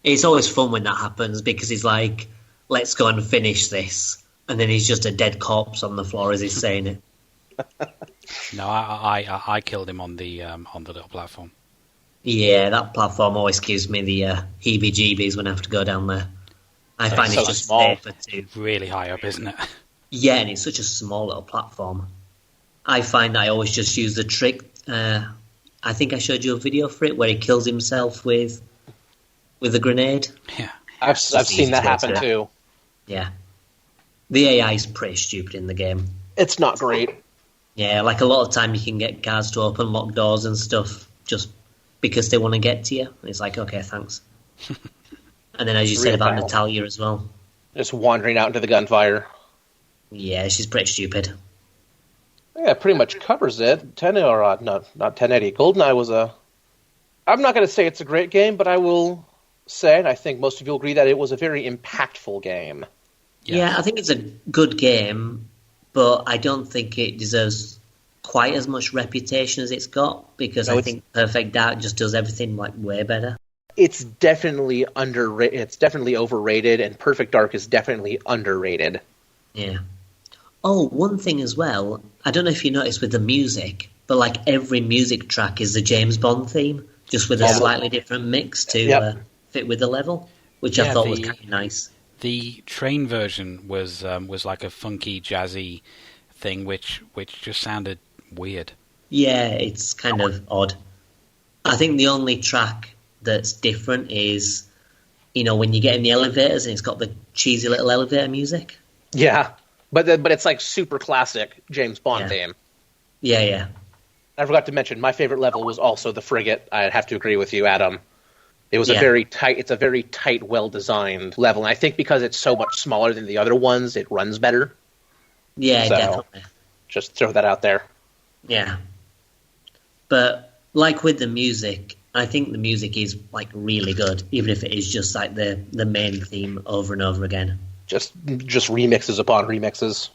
It's always fun when that happens because he's like, let's go and finish this. And then he's just a dead corpse on the floor as he's saying it. No, I killed him on the little platform. Yeah, that platform always gives me the heebie-jeebies when I have to go down there. I find it's just small. safer too. Really high up, isn't it? Yeah, and it's such a small little platform. I find that I always just use the trick. I think I showed you a video for it where he kills himself with a grenade. Yeah, I've seen that happen too. Yeah. The AI is pretty stupid in the game. It's not great. Yeah, like a lot of time you can get guards to open locked doors and stuff just because they want to get to you. And it's like, okay, thanks. And then as you said about Natalia as well. Just wandering out into the gunfire. Yeah, she's pretty stupid. Yeah, it pretty much covers it. Not 1080. GoldenEye was I'm not going to say it's a great game, but I will say, and I think most of you will agree, that it was a very impactful game. Yeah, I think it's a good game, but I don't think it deserves quite as much reputation as it's got, because I think Perfect Dark just does everything like way better. It's definitely underrated. It's definitely overrated, and Perfect Dark is definitely underrated. Yeah. Oh, one thing as well, I don't know if you noticed with the music, but like every music track is the James Bond theme, just with a slightly different mix to fit with the level, which I thought was kind of nice. The train version was like a funky, jazzy thing, which just sounded weird. Yeah, it's kind of odd. I think the only track that's different is, when you get in the elevators and it's got the cheesy little elevator music. Yeah, but it's like super classic James Bond theme. Yeah. I forgot to mention, my favorite level was also the frigate. I'd have to agree with you, Adam. It was a very tight, well-designed level. And I think because it's so much smaller than the other ones, it runs better. Yeah, so, definitely. Just throw that out there. Yeah. But like with the music, I think the music is like really good, even if it is just like the main theme over and over again. Just remixes upon remixes.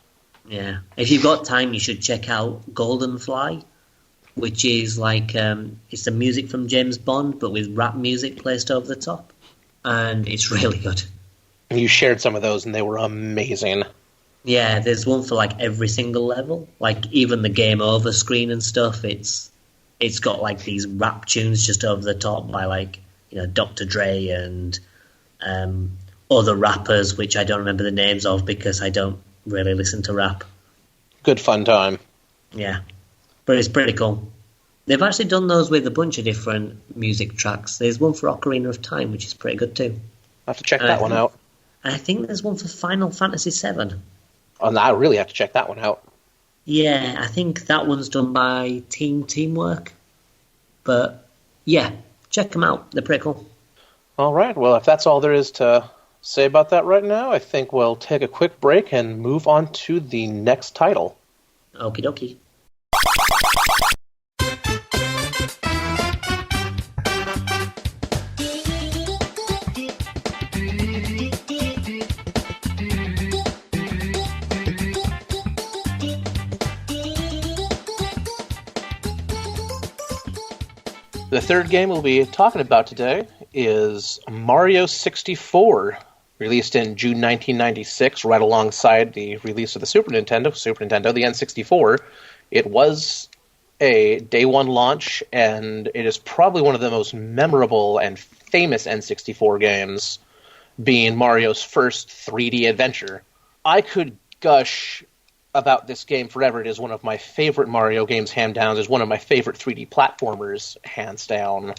Yeah. If you've got time, you should check out Golden Fly, which is like it's the music from James Bond, but with rap music placed over the top, and it's really good. You shared some of those, and they were amazing. Yeah, there's one for like every single level, like even the game over screen and stuff. It's got like these rap tunes just over the top by like Dr. Dre and other rappers, which I don't remember the names of because I don't really listen to rap. Good fun time. Yeah. But it's pretty cool. They've actually done those with a bunch of different music tracks. There's one for Ocarina of Time, which is pretty good too. I have to check that one out. I think there's one for Final Fantasy VII. Oh, no, I really have to check that one out. Yeah, I think that one's done by Teamwork. But, yeah, check them out. They're pretty cool. All right, well, if that's all there is to say about that right now, I think we'll take a quick break and move on to the next title. Okie dokie. The third game we'll be talking about today is Mario 64, released in June 1996, right alongside the release of the Super Nintendo, the N64. It was a day one launch, and it is probably one of the most memorable and famous N64 games, being Mario's first 3D adventure. I could gush about this game forever. It is one of my favorite Mario games, hands down. It's one of my favorite 3D platformers, hands down.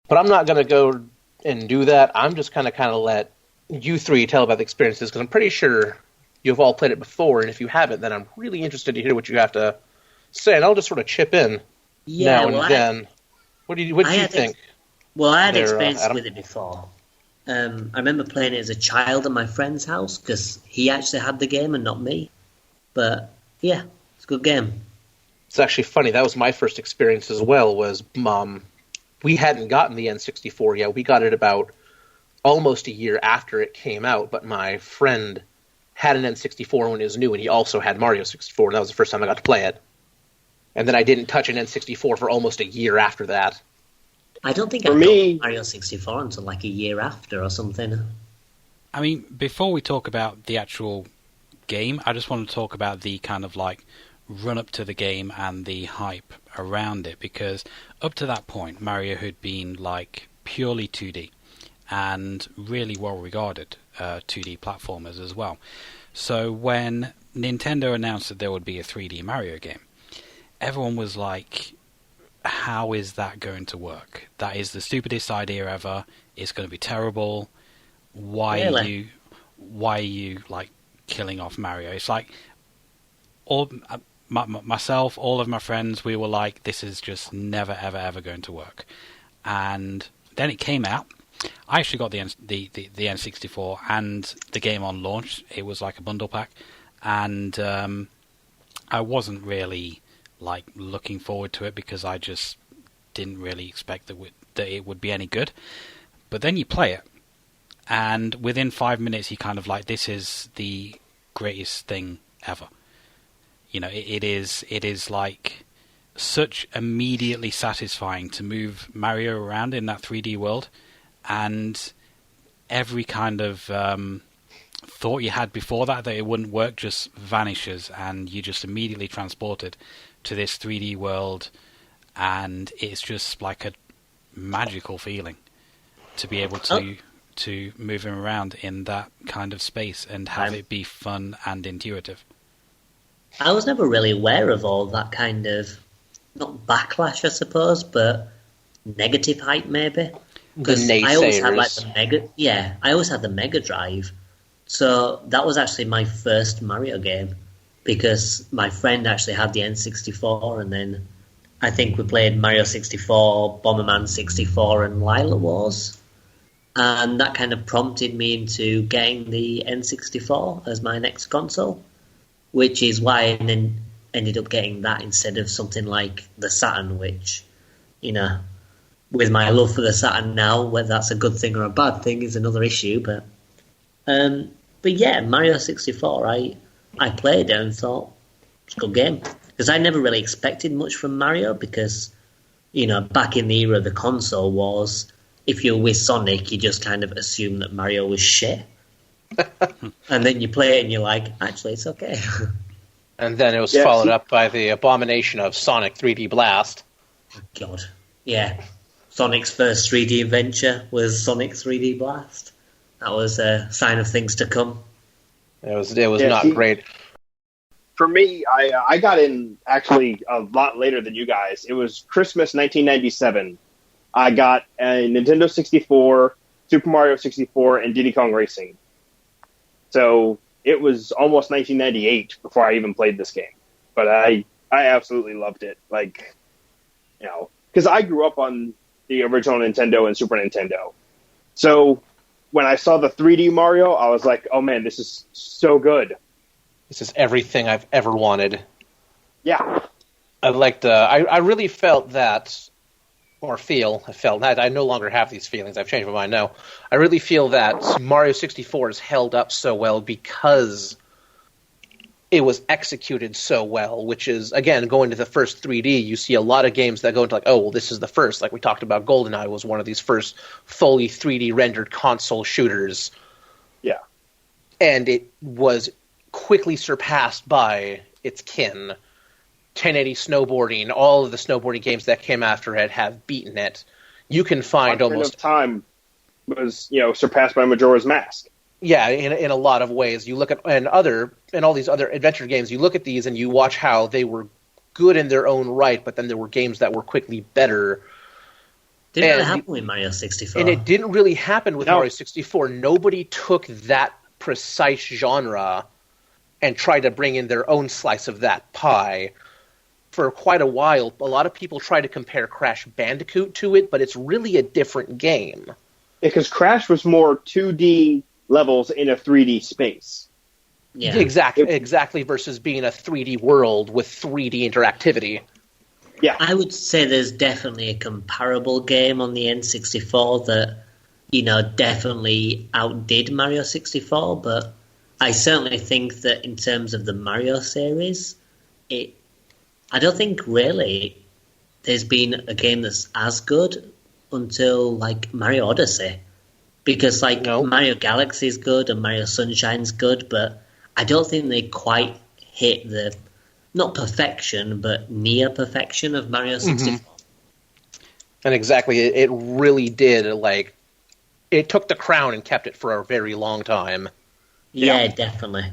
But I'm not going to go and do that. I'm just going to kind of let you three tell about the experiences, because I'm pretty sure you've all played it before, and if you haven't, then I'm really interested to hear what you have to say, and I'll just sort of chip in now and then. What do you think? I had experience with it before. I remember playing it as a child at my friend's house, because he actually had the game and not me. But yeah, it's a good game. It's actually funny. That was my first experience as well. Was we hadn't gotten the N64 yet. We got it about almost a year after it came out. But my friend had an N64 when it was new, and he also had Mario 64. And that was the first time I got to play it. And then I didn't touch an N64 for almost a year after that. I don't think I got Mario 64 until like a year after or something. I mean, before we talk about the actual game, I just want to talk about the kind of like run up to the game and the hype around it, because up to that point Mario had been like purely 2D and really well regarded 2D platformers as well. So when Nintendo announced that there would be a 3D Mario game, everyone was like, how is that going to work? That is the stupidest idea ever. It's going to be terrible. Why are you like killing off Mario? It's like myself, all of my friends, we were like, this is just never, ever, ever going to work. And then it came out. I actually got the N64 and the game on launch. It was like a bundle pack. And I wasn't really like looking forward to it because I just didn't really expect that it would be any good. But then you play it, and within 5 minutes you kind of like, this is the greatest thing ever. You know, it is like such immediately satisfying to move Mario around in that 3D world, and every kind of thought you had before that it wouldn't work just vanishes, and you're just immediately transported to this 3D world, and it's just like a magical feeling to be able to move him around in that kind of space and have it be fun and intuitive. I was never really aware of all that kind of, not backlash, I suppose, but negative hype maybe. Because I always had like I always had the Mega Drive, so that was actually my first Mario game, because my friend actually had the N64, and then I think we played Mario 64, Bomberman 64, and Lila Wars, and that kind of prompted me into getting the N64 as my next console, which is why I then ended up getting that instead of something like the Saturn, which, you know, with my love for the Saturn now, whether that's a good thing or a bad thing is another issue. But yeah, Mario 64, I played it and thought it's a good game, because I never really expected much from Mario, because, you know, back in the era of the console wars, if you were with Sonic, you just kind of assume that Mario was shit. And then you play it and you're like, actually, it's okay. And then it was followed up by the abomination of Sonic 3D Blast. Oh, God. Yeah. Sonic's first 3D adventure was Sonic 3D Blast. That was a sign of things to come. It was not great. For me, I got in actually a lot later than you guys. It was Christmas 1997. I got a Nintendo 64, Super Mario 64, and Diddy Kong Racing. So it was almost 1998 before I even played this game. But I absolutely loved it. Like, you know, because I grew up on the original Nintendo and Super Nintendo. So when I saw the 3D Mario, I was like, oh man, this is so good. This is everything I've ever wanted. Yeah. I really felt that, I no longer have these feelings. I've changed my mind now. I really feel that Mario 64 is held up so well because it was executed so well, which is, again, going to the first 3D, you see a lot of games that go into like, oh, well, this is the first. Like we talked about, GoldenEye was one of these first fully 3D rendered console shooters. Yeah. And it was quickly surpassed by its kin. 1080 snowboarding, all of the snowboarding games that came after it have beaten it. You can find almost... Time was, you know, surpassed by Majora's Mask. Yeah, in a lot of ways. You look at and all these other adventure games, you look at these and you watch how they were good in their own right, but then there were games that were quickly better. Didn't really happen with Mario 64. And it didn't really happen with Mario 64. Nobody took that precise genre and tried to bring in their own slice of that pie. For quite a while, a lot of people try to compare Crash Bandicoot to it, but it's really a different game. Because Crash was more 2D levels in a 3D space. Yeah. Exactly versus being a 3D world with 3D interactivity. Yeah. I would say there's definitely a comparable game on the N64 that, definitely outdid Mario 64, but I certainly think that in terms of the Mario series, I don't think really there's been a game that's as good until, like, Mario Odyssey. Because, like, No. Mario Galaxy is good and Mario Sunshine's good, but I don't think they quite hit the, not perfection, but near perfection of Mario 64. And exactly, it really did, like, it took the crown and kept it for a very long time. Yeah, definitely.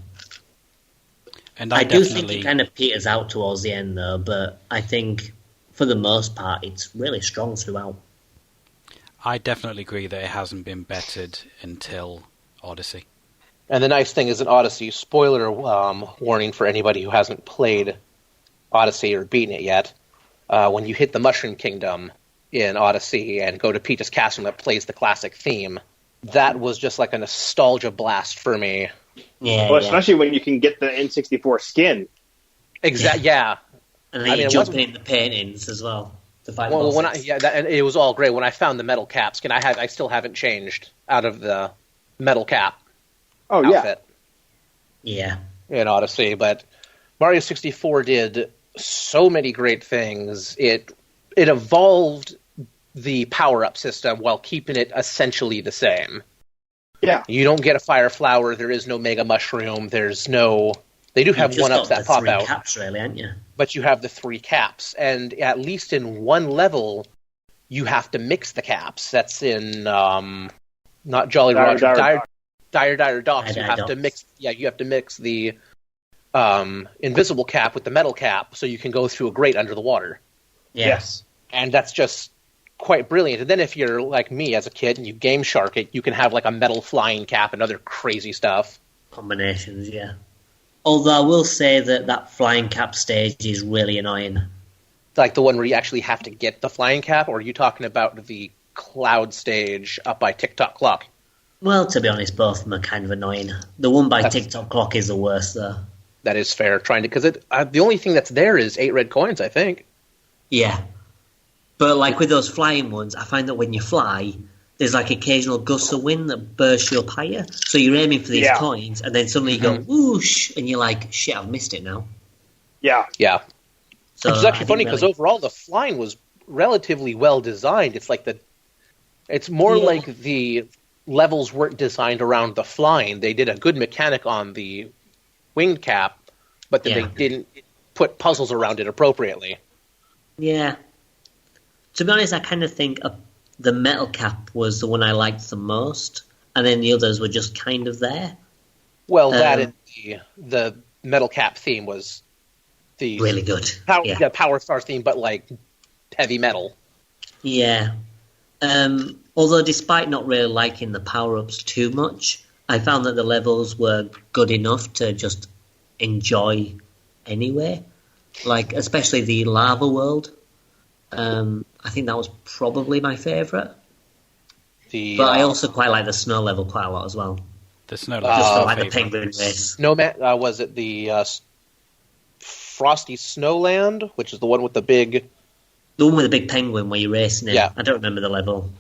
And I do think it kind of peters out towards the end, though, but I think, for the most part, it's really strong throughout. I definitely agree that it hasn't been bettered until Odyssey. And the nice thing is in Odyssey, spoiler warning for anybody who hasn't played Odyssey or beaten it yet, when you hit the Mushroom Kingdom in Odyssey and go to Peach's Castle that plays the classic theme, that was just like a nostalgia blast for me. Yeah, well, especially when you can get the N64 skin. Yeah. And then you jump in the paintings as well to find bosses. And it was all great. When I found the metal cap skin, I still haven't changed out of the metal cap outfit. Yeah. In Odyssey, but Mario 64 did so many great things. It evolved the power-up system while keeping it essentially the same. Yeah. You don't get a fire flower, there is no mega mushroom, they do have one-ups that pop out. Caps, really, aren't you? But you have the 3 caps, and at least in one level, you have to mix the caps. That's in, not Jolly Roger, Dire Docks. You have to mix the invisible cap with the metal cap so you can go through a grate under the water. Yes. And that's just quite brilliant. And then if you're like me as a kid and you Game Shark it, you can have like a metal flying cap and other crazy stuff. Combinations, yeah. Although I will say that flying cap stage is really annoying. Like the one where you actually have to get the flying cap, or are you talking about the cloud stage up by Tick-Tock Clock? Well, to be honest, both of them are kind of annoying. The one by Tick-Tock Clock is the worst, though. That is fair. Because the only thing that's there is 8 red coins, I think. Yeah. But like with those flying ones, I find that when you fly, there's like occasional gusts of wind that burst you up higher. So you're aiming for these coins, and then suddenly you go whoosh, and you're like, shit, I've missed it now. Yeah. Yeah. So which is actually funny because overall the flying was relatively well designed. It's more like the levels weren't designed around the flying. They did a good mechanic on the winged cap, but then they didn't put puzzles around it appropriately. Yeah. To be honest, I kind of think the metal cap was the one I liked the most, and then the others were just kind of there. Well, that and the metal cap theme was the really good. Power Star theme, but like heavy metal. Yeah. Although despite not really liking the power-ups too much, I found that the levels were good enough to just enjoy anyway. Like, especially the lava world. I think that was probably my favourite. But I also quite like the snow level quite a lot as well. The snow level. Just for like the penguin race. Snowman, was it the Frosty Snowland, which is the one with the big... The one with the big penguin where you're racing it. Yeah. I don't remember the level.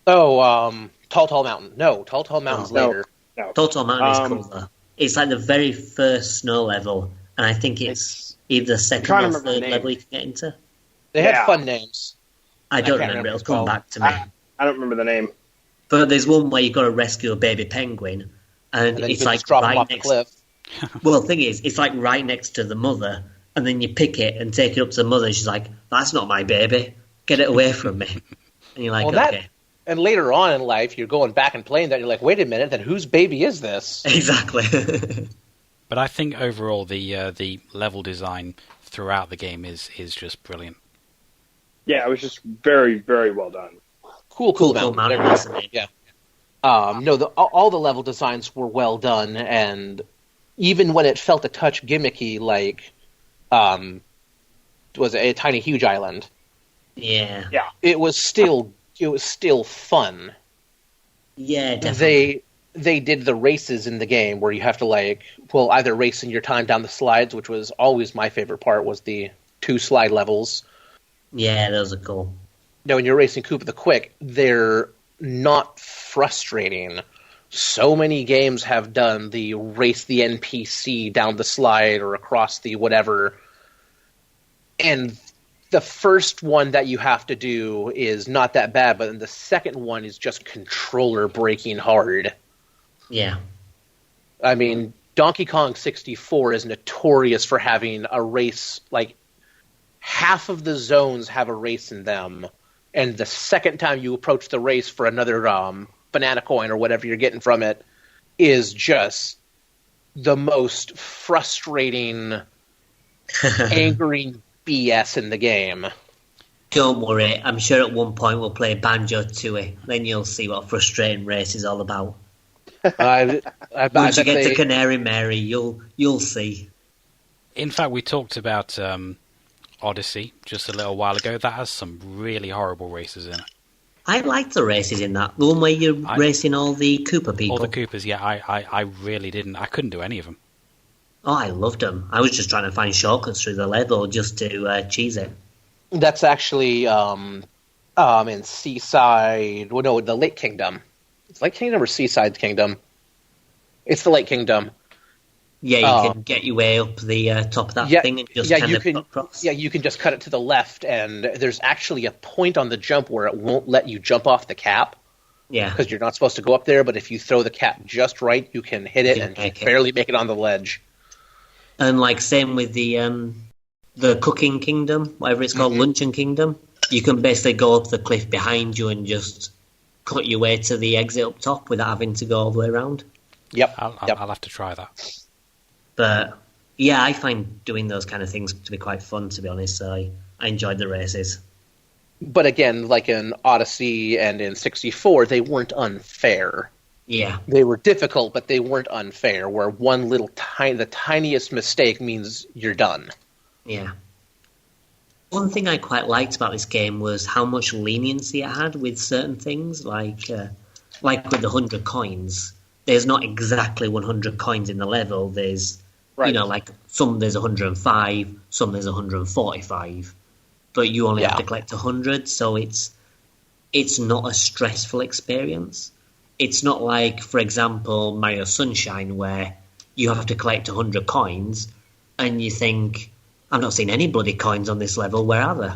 Oh, Tall Mountain. No, Tall Mountain's later. No. Tall Mountain is cool though. It's like the very first snow level, and I think it's either the second or third level you can get into. They had fun names. I don't remember. It'll come back to me. I don't remember the name. But there's one where you've got to rescue a baby penguin, and then it's you like just drop right him off next. the cliff. Well, the thing is, it's like right next to the mother, and then you pick it and take it up to the mother, and she's like, "That's not my baby. Get it away from me." And you're like, "Okay." And later on in life, you're going back and playing that, and you're like, "Wait a minute, then whose baby is this?" Exactly. But I think overall the level design throughout the game is just brilliant. Yeah, it was just very, very well done. Cool mountain. Yeah. All the level designs were well done, and even when it felt a touch gimmicky, like was a Tiny Huge Island. Yeah. It was still fun. Yeah, definitely. they did the races in the game where you have to either race in your time down the slides, which was always my favorite part, was the 2 slide levels. Yeah, those are cool. Now, when you're racing Koopa the Quick, they're not frustrating. So many games have done the race the NPC down the slide or across the whatever. And the first one that you have to do is not that bad, but then the second one is just controller breaking hard. Yeah. I mean, Donkey Kong 64 is notorious for having a race, like, half of the zones have a race in them, and the second time you approach the race for another banana coin or whatever you're getting from it is just the most frustrating, angering BS in the game. Don't worry, I'm sure at one point we'll play Banjo-Tooie, then you'll see what frustrating race is all about. Once you get to Canary Mary, you'll see. In fact, we talked about Odyssey just a little while ago. That has some really horrible races in it. I liked the races in that. The one where you're racing all the Koopa people. All the Koopas, yeah. I really didn't. I couldn't do any of them. Oh, I loved them. I was just trying to find shortcuts through the level just to cheese it. That's actually in Seaside... Well, no, the Lake Kingdom. It's Lake Kingdom or Seaside Kingdom? It's the Lake Kingdom. Yeah, you can get your way up the top of that thing and just kind of across. Yeah, you can just cut it to the left, and there's actually a point on the jump where it won't let you jump off the cap. Yeah. Because you're not supposed to go up there, but if you throw the cap just right, you can hit it and barely make it on the ledge. And like same with the Cooking Kingdom, whatever it's called, Luncheon Kingdom. You can basically go up the cliff behind you and just cut your way to the exit up top without having to go all the way around. Yep. I'll have to try that. But yeah, I find doing those kind of things to be quite fun, to be honest. So I enjoyed the races. But again, like in Odyssey and in 64, they weren't unfair. Yeah. They were difficult, but they weren't unfair, where one little the tiniest mistake means you're done. Yeah. One thing I quite liked about this game was how much leniency it had with certain things, like with the 100 coins. There's not exactly 100 coins in the level. There's, like some there's 105, some there's 145, but you only have to collect 100, so it's not a stressful experience. It's not like, for example, Mario Sunshine, where you have to collect 100 coins, and you think, I've not seen any bloody coins on this level, where are they?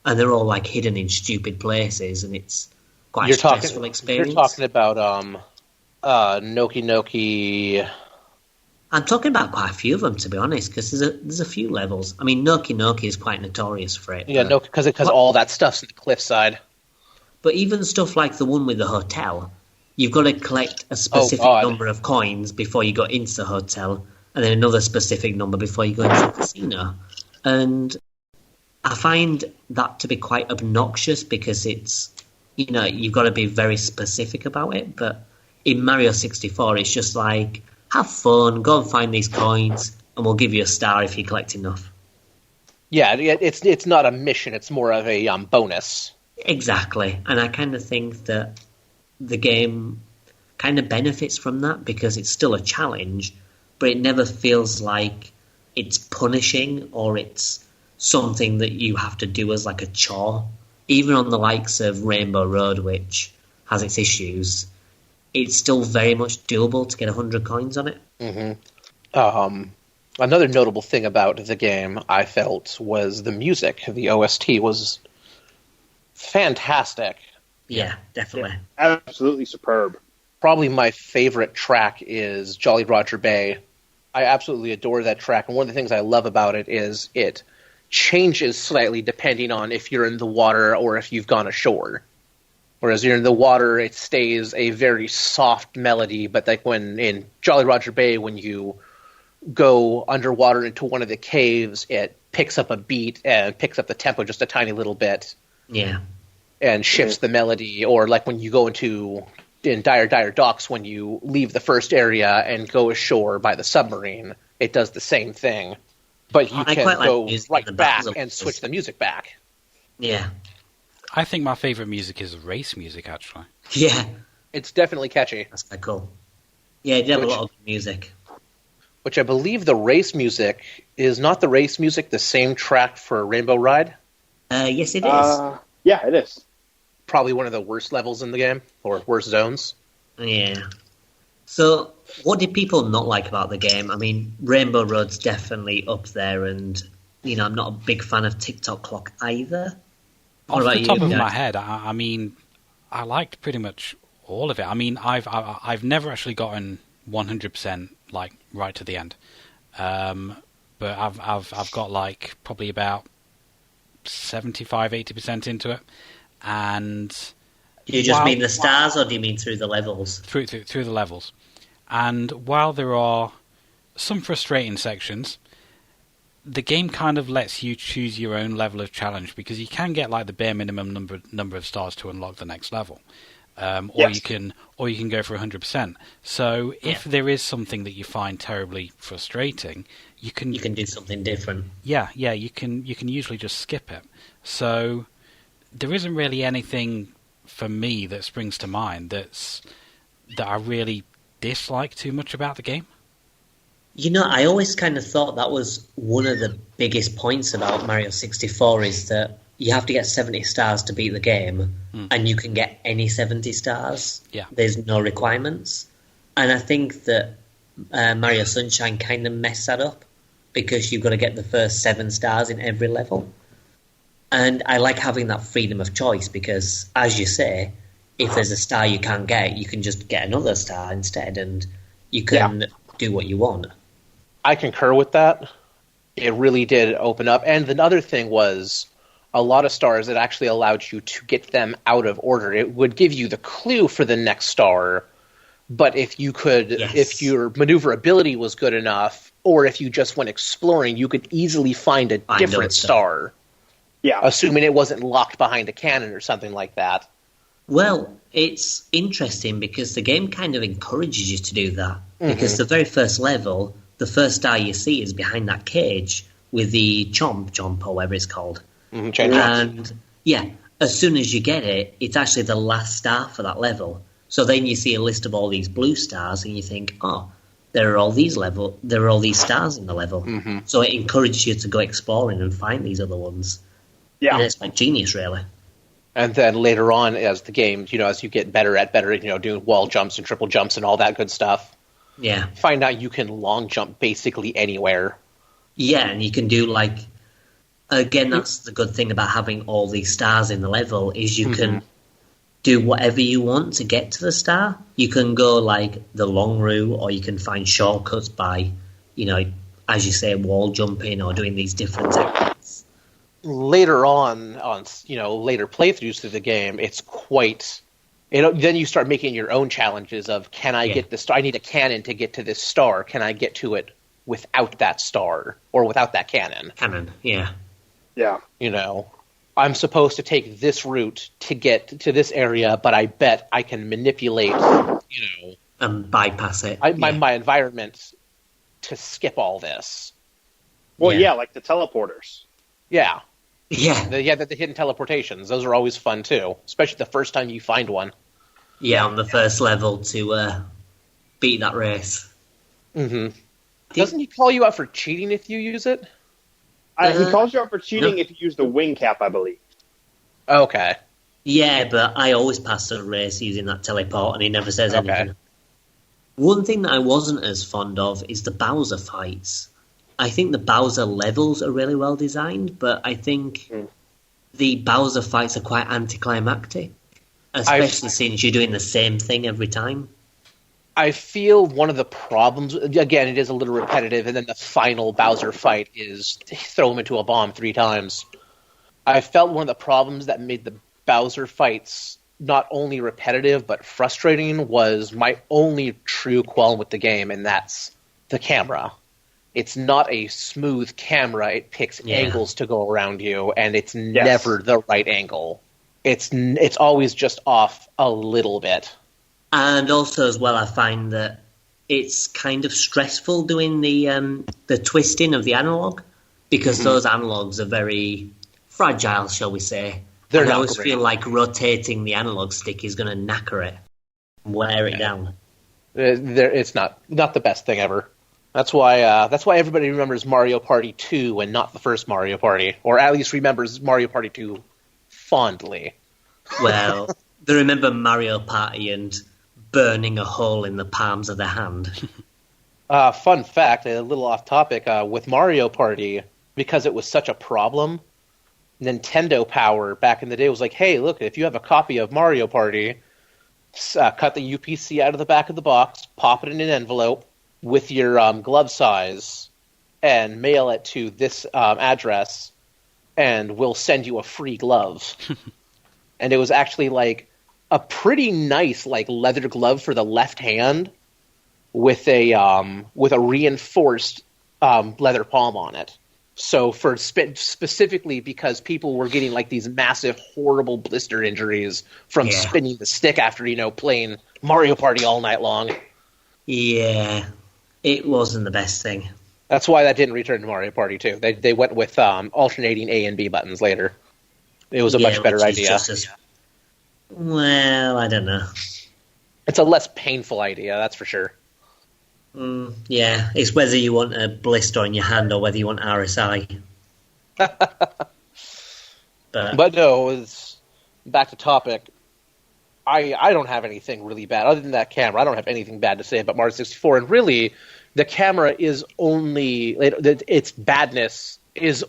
And they're all like hidden in stupid places, and it's quite a stressful experience. You're talking about Noki Noki. I'm talking about quite a few of them, to be honest, because there's a few levels. I mean, Noki Noki is quite notorious for it. Yeah, because all that stuff's in the cliffside. But even stuff like the one with the hotel, you've got to collect a specific number of coins before you go into the hotel, and then another specific number before you go into the casino. And I find that to be quite obnoxious because it's, you've got to be very specific about it. But in Mario 64, it's just like, have fun, go and find these coins, and we'll give you a star if you collect enough. Yeah, it's not a mission, it's more of a bonus. Exactly. And I kind of think that the game kind of benefits from that because it's still a challenge, but it never feels like it's punishing or it's something that you have to do as like a chore. Even on the likes of Rainbow Road, which has its issues, it's still very much doable to get 100 coins on it. Mm-hmm. Another notable thing about the game, I felt, was the music. The OST was fantastic. Yeah, definitely. Yeah, absolutely superb. Probably my favorite track is Jolly Roger Bay. I absolutely adore that track, and one of the things I love about it is it changes slightly depending on if you're in the water or if you've gone ashore. Whereas you're in the water, it stays a very soft melody, but like when in Jolly Roger Bay, when you go underwater into one of the caves, it picks up a beat and picks up the tempo just a tiny little bit. Yeah. And shifts the melody. Or like when you go in Dire Docks, when you leave the first area and go ashore by the submarine, it does the same thing. But you can go right back and switch the music back. Yeah. I think my favorite music is race music, actually. Yeah. It's definitely catchy. That's quite cool. Yeah, it did have a lot of music. Which I believe the race music is not the race music, the same track for Rainbow Ride. Yes, it is. Yeah, it is. Probably one of the worst levels in the game, or worst zones. Yeah. So, what did people not like about the game? I mean, Rainbow Road's definitely up there, and, I'm not a big fan of TikTok Clock either. Off the top of my head, I mean, I liked pretty much all of it. I mean, I've never actually gotten 100% like right to the end, but I've got like probably about 75-80% into it, and do you just mean the stars, or do you mean through the levels? Through the levels, and while there are some frustrating sections, the game kind of lets you choose your own level of challenge, because you can get like the bare minimum number of stars to unlock the next level, or you can go for 100%. So if there is something that you find terribly frustrating, you can do something different. Yeah, you can usually just skip it. So there isn't really anything for me that springs to mind that I really dislike too much about the game. I always kind of thought that was one of the biggest points about Mario 64, is that you have to get 70 stars to beat the game, and you can get any 70 stars. Yeah. There's no requirements. And I think that Mario Sunshine kind of messed that up, because you've got to get the first 7 stars in every level. And I like having that freedom of choice, because, as you say, if there's a star you can't get, you can just get another star instead, and you can do what you want. I concur with that. It really did open up. And the other thing was, a lot of stars, it actually allowed you to get them out of order. It would give you the clue for the next star, but if you could, if your maneuverability was good enough, or if you just went exploring, you could easily find a different star. Yeah. Assuming it wasn't locked behind a cannon or something like that. Well, it's interesting, because the game kind of encourages you to do that. Because the very first level, the first star you see is behind that cage with the chomp, or whatever it's called. And, as soon as you get it, it's actually the last star for that level. So then you see a list of all these blue stars, and you think, there are all these stars in the level. So it encourages you to go exploring and find these other ones. Yeah. And it's like genius, really. And then later on, as the game, as you get better, doing wall jumps and triple jumps and all that good stuff, find out you can long jump basically anywhere. Yeah, and you can do again, that's the good thing about having all these stars in the level, is you can do whatever you want to get to the star. You can go the long route, or you can find shortcuts by, as you say, wall jumping or doing these different techniques. Later on later playthroughs through the game, it's quite. Then you start making your own challenges of, can I get this star? I need a cannon to get to this star. Can I get to it without that star or without that cannon? Yeah. I'm supposed to take this route to get to this area, but I bet I can manipulate, and bypass it. My environment to skip all this. Well, like the teleporters. Yeah. Yeah. The hidden teleportations. Those are always fun, too. Especially the first time you find one. Yeah, on the first level to beat that race. Doesn't he call you out for cheating if you use it? He calls you out for cheating if you use the wing cap, I believe. Okay. Yeah, but I always pass the race using that teleport, and he never says anything. One thing that I wasn't as fond of is the Bowser fights. I think the Bowser levels are really well designed, but I think the Bowser fights are quite anticlimactic, especially since you're doing the same thing every time. I feel one of the problems, again, it is a little repetitive, and then the final Bowser fight is throw him into a bomb 3 times. I felt one of the problems that made the Bowser fights not only repetitive but frustrating was my only true qualm with the game, and that's the camera. It's not a smooth camera. It picks angles to go around you, and it's never the right angle. It's always just off a little bit. And also, as well, I find that it's kind of stressful doing the twisting of the analog, because those analogs are very fragile, shall we say. I always feel like rotating the analog stick is going to knacker it and wear it down. It's not the best thing ever. That's why everybody remembers Mario Party 2 and not the first Mario Party, or at least remembers Mario Party 2 fondly. Well, they remember Mario Party and burning a hole in the palms of the hand. Fun fact, a little off topic, with Mario Party, because it was such a problem, Nintendo Power back in the day was like, hey, look, if you have a copy of Mario Party, cut the UPC out of the back of the box, pop it in an envelope with your glove size, and mail it to this address, and we'll send you a free glove. And it was actually like a pretty nice like leather glove for the left hand with a reinforced leather palm on it. So for specifically because people were getting like these massive, horrible blister injuries from spinning the stick after playing Mario Party all night long. Yeah, it wasn't the best thing. That's why that didn't return to Mario Party 2. They went with alternating A and B buttons later. It was a much better idea. Well, I don't know. It's a less painful idea, that's for sure. Yeah, it's whether you want a blister on your hand or whether you want RSI. But no, it's back to topic. I don't have anything really bad. Other than that camera, I don't have anything bad to say about Mario 64. And really, the camera is only... its badness is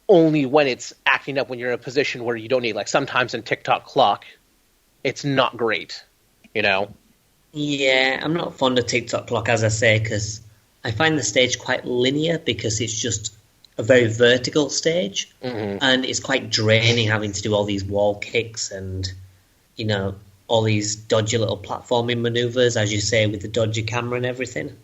only when it's acting up when you're in a position where you don't need... Like, sometimes in TikTok clock, it's not great, Yeah, I'm not fond of TikTok clock, as I say, because I find the stage quite linear because it's just a very vertical stage, and it's quite draining having to do all these wall kicks and, all these dodgy little platforming maneuvers, as you say, with the dodgy camera and everything.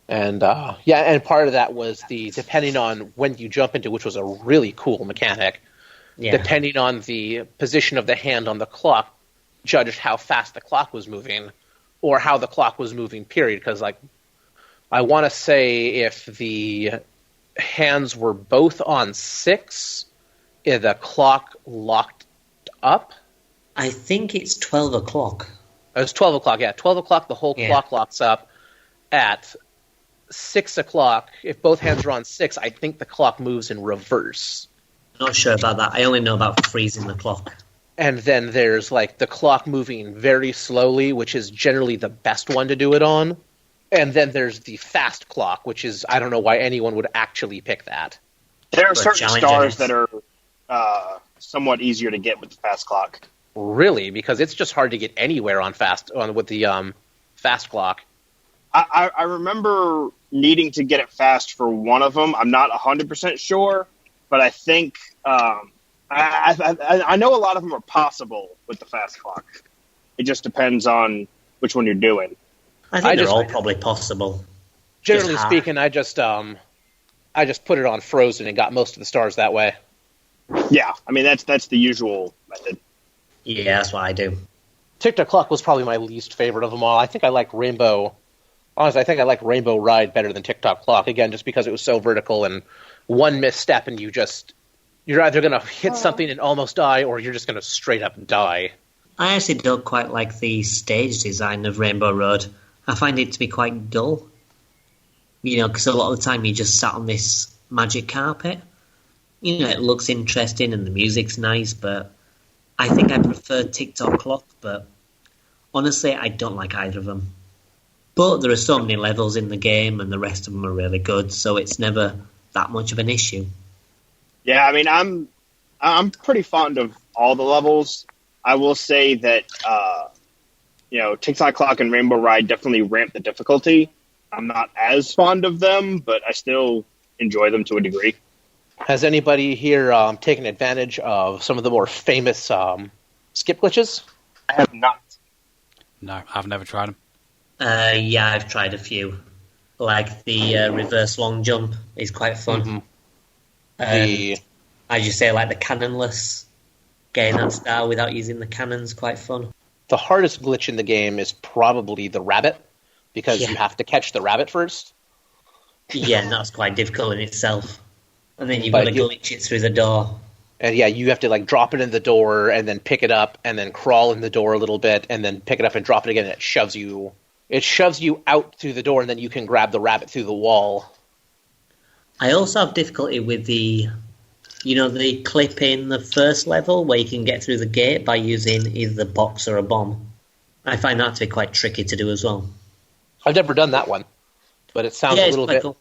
And, and part of that was depending on when you jump into, which was a really cool mechanic, depending on the position of the hand on the clock, judged how fast the clock was moving, or how the clock was moving, period. Because, I want to say if the hands were both on 6, if the clock locked up. I think it's 12 o'clock. It was 12 o'clock, yeah. 12 o'clock, the whole clock locks up. At 6 o'clock, if both hands are on 6, I think the clock moves in reverse. I'm not sure about that. I only know about freezing the clock. And then there's, the clock moving very slowly, which is generally the best one to do it on. And then there's the fast clock, which is, I don't know why anyone would actually pick that. There are certain stars that are somewhat easier to get with the fast clock. Really? Because it's just hard to get anywhere with the fast clock. I remember needing to get it fast for one of them. I'm not 100% sure, but I think... I know a lot of them are possible with the fast clock. It just depends on which one you're doing. I think they're all probably possible. Generally speaking, I just put it on frozen and got most of the stars that way. Yeah, I mean that's the usual method. Yeah, that's what I do. TikTok clock was probably my least favorite of them all. I think I like Rainbow. Honestly, I think I like Rainbow Ride better than TikTok clock. Again, just because it was so vertical and one misstep and you're either going to hit something and almost die, or you're just going to straight up die. I actually don't quite like the stage design of Rainbow Road. I find it to be quite dull. Because a lot of the time you just sat on this magic carpet. It looks interesting and the music's nice, but I think I prefer TikTok clock, but honestly, I don't like either of them. But there are so many levels in the game, and the rest of them are really good, so it's never that much of an issue. Yeah, I mean, I'm pretty fond of all the levels. I will say that, TikTok Clock and Rainbow Ride definitely ramp the difficulty. I'm not as fond of them, but I still enjoy them to a degree. Has anybody here taken advantage of some of the more famous skip glitches? I have not. No, I've never tried them. Yeah, I've tried a few. Like the reverse long jump is quite fun. Mm-hmm. As you say, like the cannonless, getting that star without using the cannons, quite fun. The hardest glitch in the game is probably the rabbit, because you have to catch the rabbit first. Yeah, and that's quite difficult in itself. And then you've got to glitch it through the door. And you have to drop it in the door and then pick it up and then crawl in the door a little bit and then pick it up and drop it again, and it shoves you It shoves you out through the door, and then you can grab the rabbit through the wall. I also have difficulty with the clip in the first level where you can get through the gate by using either the box or a bomb. I find that to be quite tricky to do as well. I've never done that one, but it sounds a little bit cool.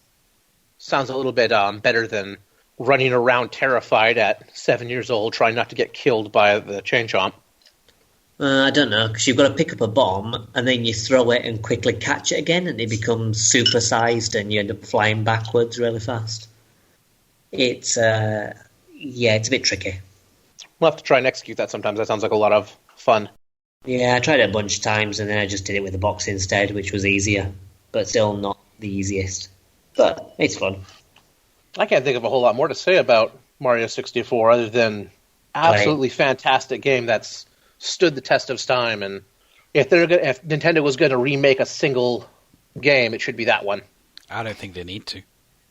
Sounds a little bit better than running around terrified at 7 years old, trying not to get killed by the chain chomp. I don't know, because you've got to pick up a bomb and then you throw it and quickly catch it again, and it becomes supersized, and you end up flying backwards really fast. It's a bit tricky. We'll have to try and execute that sometimes. That sounds like a lot of fun. Yeah, I tried it a bunch of times, and then I just did it with the box instead, which was easier, but still not the easiest. But it's fun. I can't think of a whole lot more to say about Mario 64 other than absolutely fantastic game that's stood the test of time. And if Nintendo was going to remake a single game, it should be that one. I don't think they need to.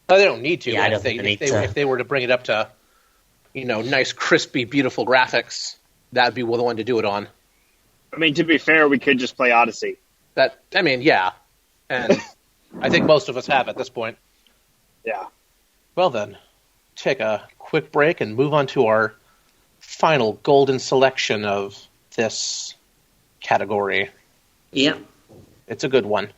No, they don't need to. Yeah, I don't think they need to. If they were to bring it up to, nice, crispy, beautiful graphics, that'd be the one to do it on. I mean, to be fair, we could just play Odyssey. Yeah. And I think most of us have at this point. Yeah. Well then, take a quick break and move on to our final golden selection of this category. Yeah. It's a good one.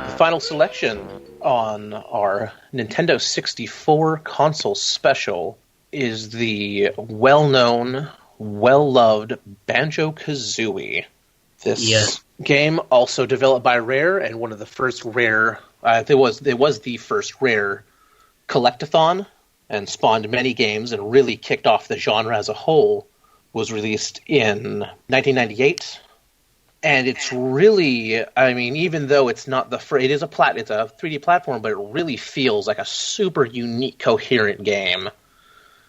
The final selection on our Nintendo 64 console special is the well-known, well-loved Banjo-Kazooie. This game, also developed by Rare, and one of the first Rare... It was the first Rare collectathon, and spawned many games, and really kicked off the genre as a whole, was released in 1998. And it's really, even though it's not it is it's a 3D platform, but it really feels like a super unique, coherent game.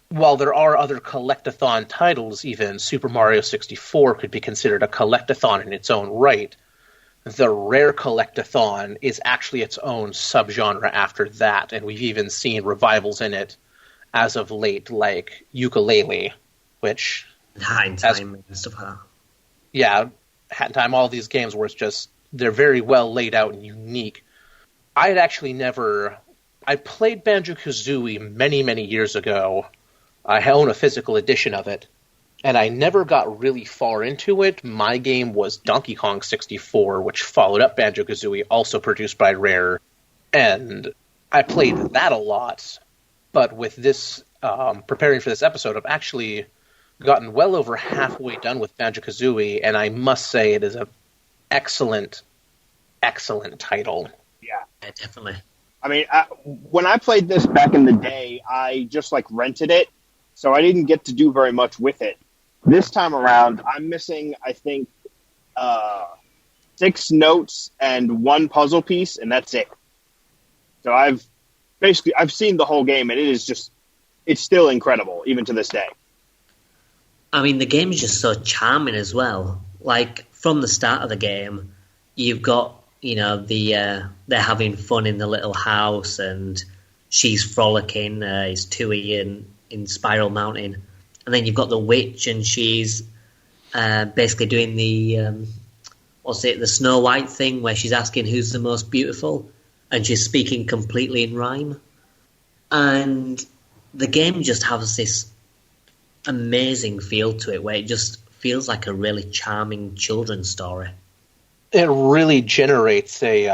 While there are other collectathon titles, even Super Mario 64 could be considered a collectathon in its own right, the Rare collectathon is actually its own subgenre after that, and we've even seen revivals in it as of late, like Ukulele, which... Hat in Time and stuff like that. Yeah, Hat in Time, all these games where it's just, they're very well laid out and unique. I had actually I played Banjo-Kazooie many, many years ago. I own a physical edition of it, and I never got really far into it. My game was Donkey Kong 64, which followed up Banjo-Kazooie, also produced by Rare, and I played that a lot. But with this, preparing for this episode, I've actually gotten well over halfway done with Banjo-Kazooie, and I must say it is an excellent, excellent title. Yeah, definitely. I mean, when I played this back in the day, I just rented it, so I didn't get to do very much with it. This time around, I'm missing, I think, 6 notes and 1 puzzle piece, and that's it. So I've seen the whole game, and it's still incredible, even to this day. I mean, the game is just so charming as well. Like, from the start of the game, you've got, they're having fun in the little house, and she's frolicking, it's Tui in Spiral Mountain. And then you've got the witch, and she's basically doing the Snow White thing, where she's asking who's the most beautiful, and she's speaking completely in rhyme. And the game just has this amazing feel to it, where it just feels like a really charming children's story. It really generates a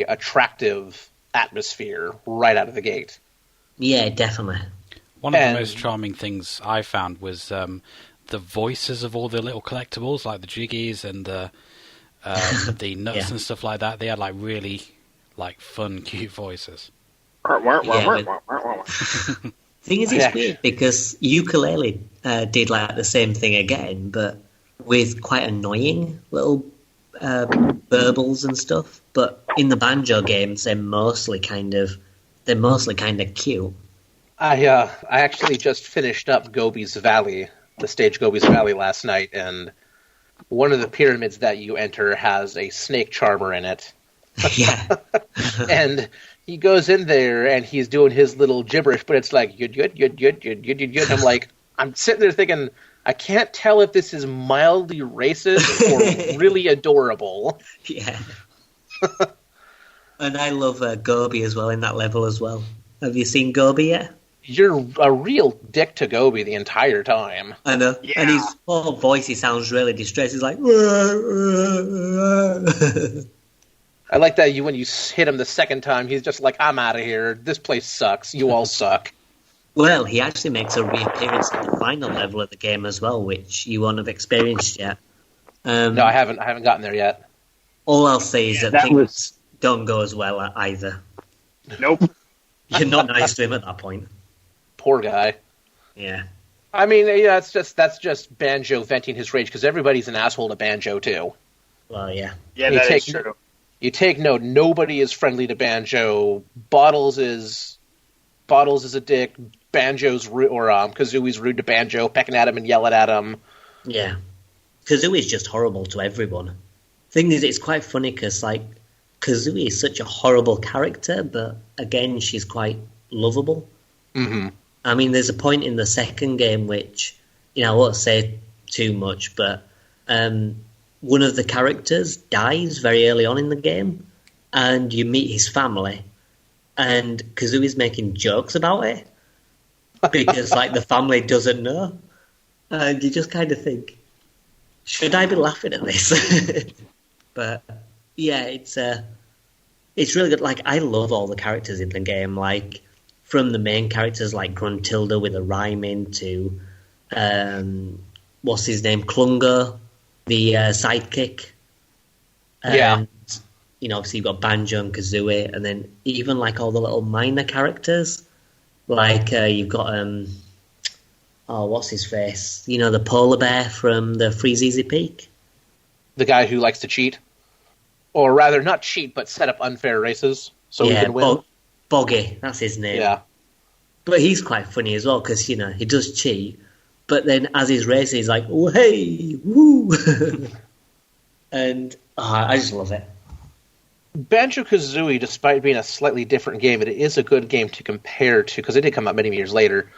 attractive atmosphere right out of the gate. Yeah, definitely. One of the most charming things I found was the voices of all the little collectibles, like the Jiggies and the nuts and stuff like that. They had really fun, cute voices. Thing is, it's weird because Ukulele did the same thing again, but with quite annoying little burbles and stuff. But in the Banjo games, they're mostly kind of cute. I actually just finished up Gobi's Valley the stage Gobi's Valley last night, and one of the pyramids that you enter has a snake charmer in it. Yeah. And he goes in there and he's doing his little gibberish, but it's like yud yud yud yud yud yud yud yud. I'm like, I'm sitting there thinking, I can't tell if this is mildly racist or really adorable. Yeah. And I love Gobi as well in that level as well. Have you seen Gobi yet? You're a real dick to Gobi the entire time. I know. Yeah. And his whole voice, he sounds really distressed. He's like... I like that when you hit him the second time, he's just like, I'm out of here. This place sucks. You all suck. Well, he actually makes a reappearance at the final level of the game as well, which you won't have experienced yet. No, I haven't gotten there yet. All I'll say is that things was... don't go as well either. Nope. You're not nice to him at that point. Poor guy. Yeah. I mean, yeah, that's just Banjo venting his rage, because everybody's an asshole to Banjo, too. Well, yeah. Yeah, You that take- is true. You take note, nobody is friendly to Banjo. Bottles is a dick. Banjo's Kazooie's rude to Banjo, pecking at him and yelling at him. Yeah. Kazooie is just horrible to everyone. Thing is, it's quite funny because, like, Kazooie is such a horrible character, but again, she's quite lovable. Mm-hmm. I mean, there's a point in the second game which, I won't say too much, but one of the characters dies very early on in the game, and you meet his family, and Kazooie's making jokes about it because, like, the family doesn't know, and you just kind of think, should I be laughing at this? But yeah, it's really good. Like, I love all the characters in the game, like from the main characters like Gruntilda with a rhyme in to what's his name, Klungo, the sidekick. Yeah. Obviously you've got Banjo and Kazooie, and then even like all the little minor characters, like you've got what's his face? The polar bear from the Freeze Easy Peak. The guy who likes to cheat. Or rather, not cheat, but set up unfair races so he can win. Boggy, that's his name. Yeah. But he's quite funny as well, because, he does cheat, but then as he's racing, he's like, oh, hey, woo! And I just love it. Banjo-Kazooie, despite being a slightly different game, it is a good game to compare to, because it did come out many years later.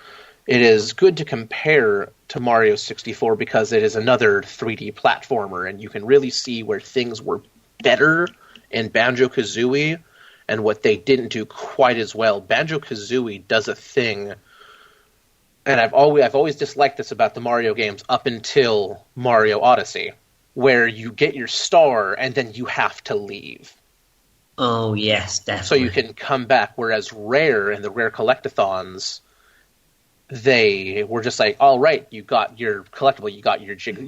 It is good to compare to Mario 64 because it is another 3D platformer, and you can really see where things were better in Banjo-Kazooie and what they didn't do quite as well. Banjo-Kazooie does a thing, and I've always disliked this about the Mario games up until Mario Odyssey, where you get your star and then you have to leave. Oh, yes, definitely. So you can come back, whereas Rare and the Rare Collectathons, they were just like, all right, you got your collectible, you got your Jiggy,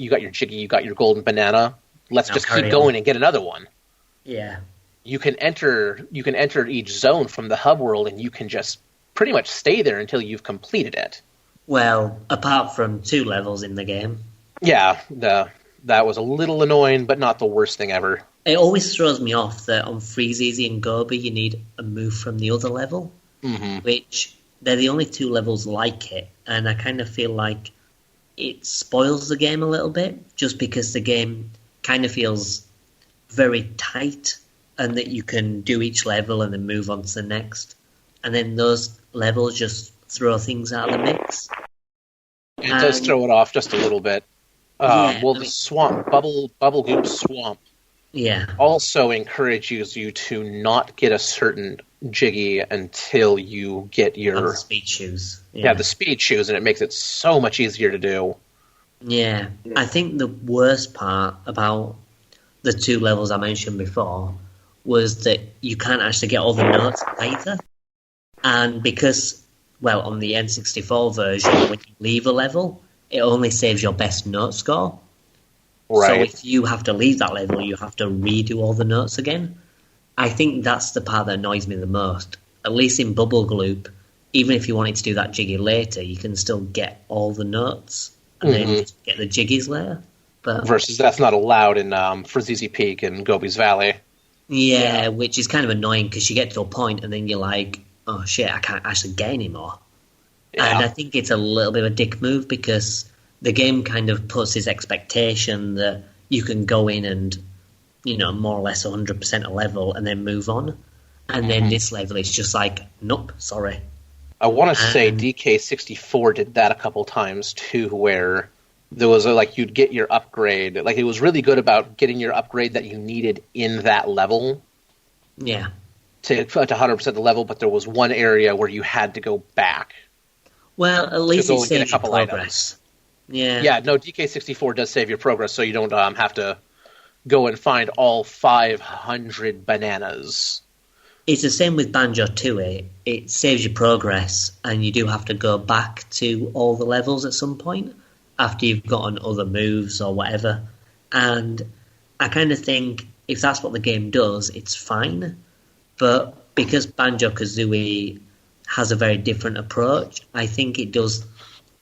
you got your golden banana. Let's just keep going and get another one. Yeah. You can enter each zone from the hub world, and you can just pretty much stay there until you've completed it. Well, apart from 2 levels in the game. Yeah, that was a little annoying, but not the worst thing ever. It always throws me off that on Freeze Easy and Gobi you need a move from the other level, which they're the only 2 levels like it, and I kind of feel like it spoils the game a little bit, just because the game kind of feels very tight, and that you can do each level and then move on to the next. And then those levels just throw things out of the mix. It does throw it off just a little bit. The swamp, Bubble Goop Swamp, also encourages you to not get a certain Jiggy until you get your... speed shoes. Yeah, the speed shoes, and it makes it so much easier to do. Yeah, I think the worst part about the 2 levels I mentioned before was that you can't actually get all the notes either. And because, well, on the N64 version, when you leave a level, it only saves your best note score. Right. So if you have to leave that level, you have to redo all the notes again. I think that's the part that annoys me the most. At least in Bubble Gloop, even if you wanted to do that Jiggy later, you can still get all the notes and then just get the Jiggies later. But versus that's not allowed in Freeze Easy Peak and Gobi's Valley. Yeah, which is kind of annoying because you get to a point and then you're like, oh shit, I can't actually get any more. Yeah. And I think it's a little bit of a dick move because the game kind of puts this expectation that you can go in and, more or less 100% a level and then move on. And then this level is just like, nope, sorry. I want to say DK64 did that a couple times too, where there was you'd get your upgrade. Like, it was really good about getting your upgrade that you needed in that level. Yeah. To 100% the level, but there was one area where you had to go back. Well, at least it saves your progress. Items. Yeah. Yeah, no, DK64 does save your progress, so you don't have to go and find all 500 bananas. It's the same with Banjo-Tooie. It saves your progress, and you do have to go back to all the levels at some point after you've gotten other moves or whatever. And I kind of think if that's what the game does, it's fine. But because Banjo-Kazooie has a very different approach, I think it does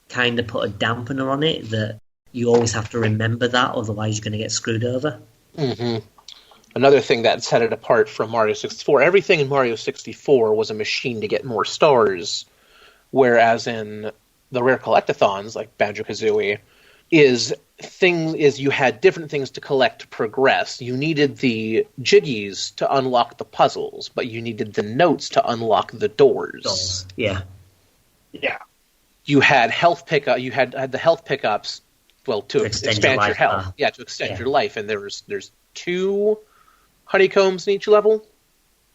kind of put a dampener on it that you always have to remember that, otherwise you're going to get screwed over. Mm-hmm. Another thing that set it apart from Mario 64, everything in Mario 64 was a machine to get more stars, whereas in the rare collectathons, like Banjo-Kazooie, is you had different things to collect to progress. You needed the jiggies to unlock the puzzles, but you needed the notes to unlock the doors. Yeah. Yeah. You had health pickup. You had the health pickups. Well, to expand your health. Yeah, to extend your life. And there's 2 honeycombs in each level,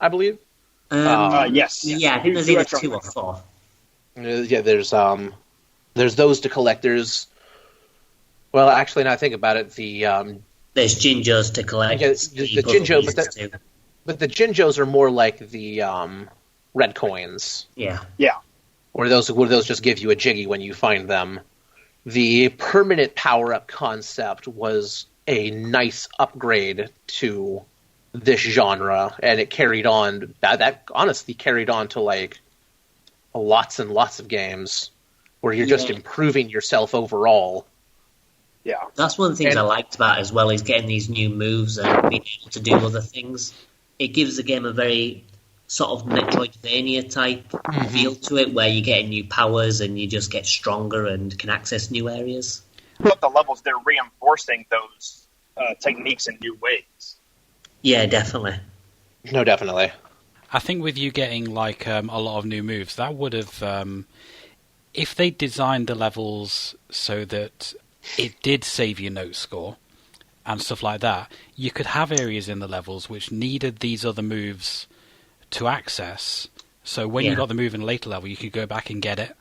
I believe. Yes. Yeah, I think there's either 2 or 4. Yeah, there's those to collect. Well, actually, now I think about it, there's Jinjos to collect. Yeah, the Jinjo, but the Jinjos are more like the red coins. Yeah. Yeah. Or those just give you a jiggy when you find them. The permanent power-up concept was a nice upgrade to this genre, and it carried on. That honestly carried on to lots and lots of games where you're just improving yourself overall. Yeah, that's one of the things I liked about it as well, is getting these new moves and being able to do other things. It gives the game a very sort of Metroidvania type feel to it, where you're getting new powers and you just get stronger and can access new areas. Throughout the levels, they're reinforcing those techniques in new ways. Yeah, definitely. No, definitely. I think with you getting a lot of new moves, that would have, if they designed the levels so that it did save your note score and stuff like that, you could have areas in the levels which needed these other moves to access. So when you got the move in a later level, you could go back and get it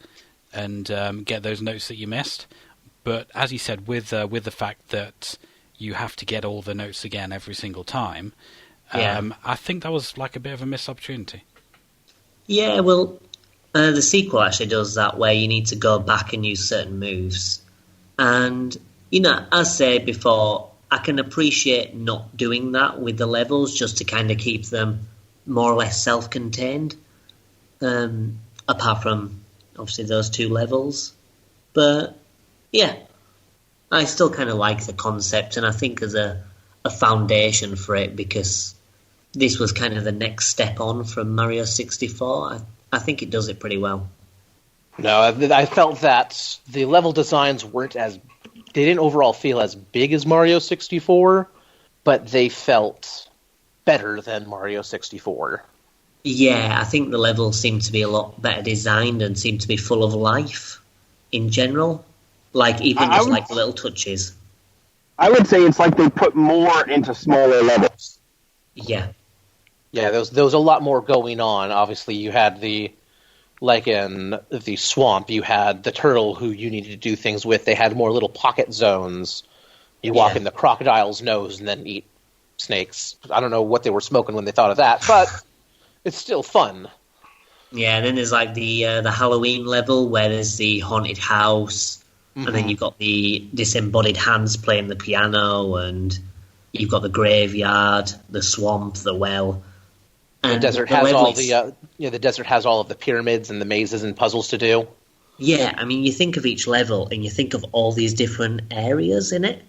and get those notes that you missed. But as you said, with the fact that you have to get all the notes again every single time, I think that was a bit of a missed opportunity. Yeah, well, the sequel actually does that, where you need to go back and use certain moves. And, as I said before, I can appreciate not doing that with the levels, just to kind of keep them more or less self-contained, apart from, obviously, those 2 levels. But, yeah, I still kind of like the concept, and I think as a foundation for it, because this was kind of the next step on from Mario 64, I think it does it pretty well. No, I felt that the level designs they didn't overall feel as big as Mario 64, but they felt better than Mario 64. Yeah, I think the levels seem to be a lot better designed and seem to be full of life in general. The little touches. I would say it's like they put more into smaller levels. Yeah. Yeah, there was a lot more going on. Obviously, you had in the swamp, you had the turtle who you needed to do things with. They had more little pocket zones. You walk in the crocodile's nose and then eat snakes. I don't know what they were smoking when they thought of that, but it's still fun. Yeah, and then there's the Halloween level where there's the haunted house, and then you've got the disembodied hands playing the piano, and you've got the graveyard, the swamp, the well. And the desert has the desert has all of the pyramids and the mazes and puzzles to do. Yeah, I mean, you think of each level and you think of all these different areas in it,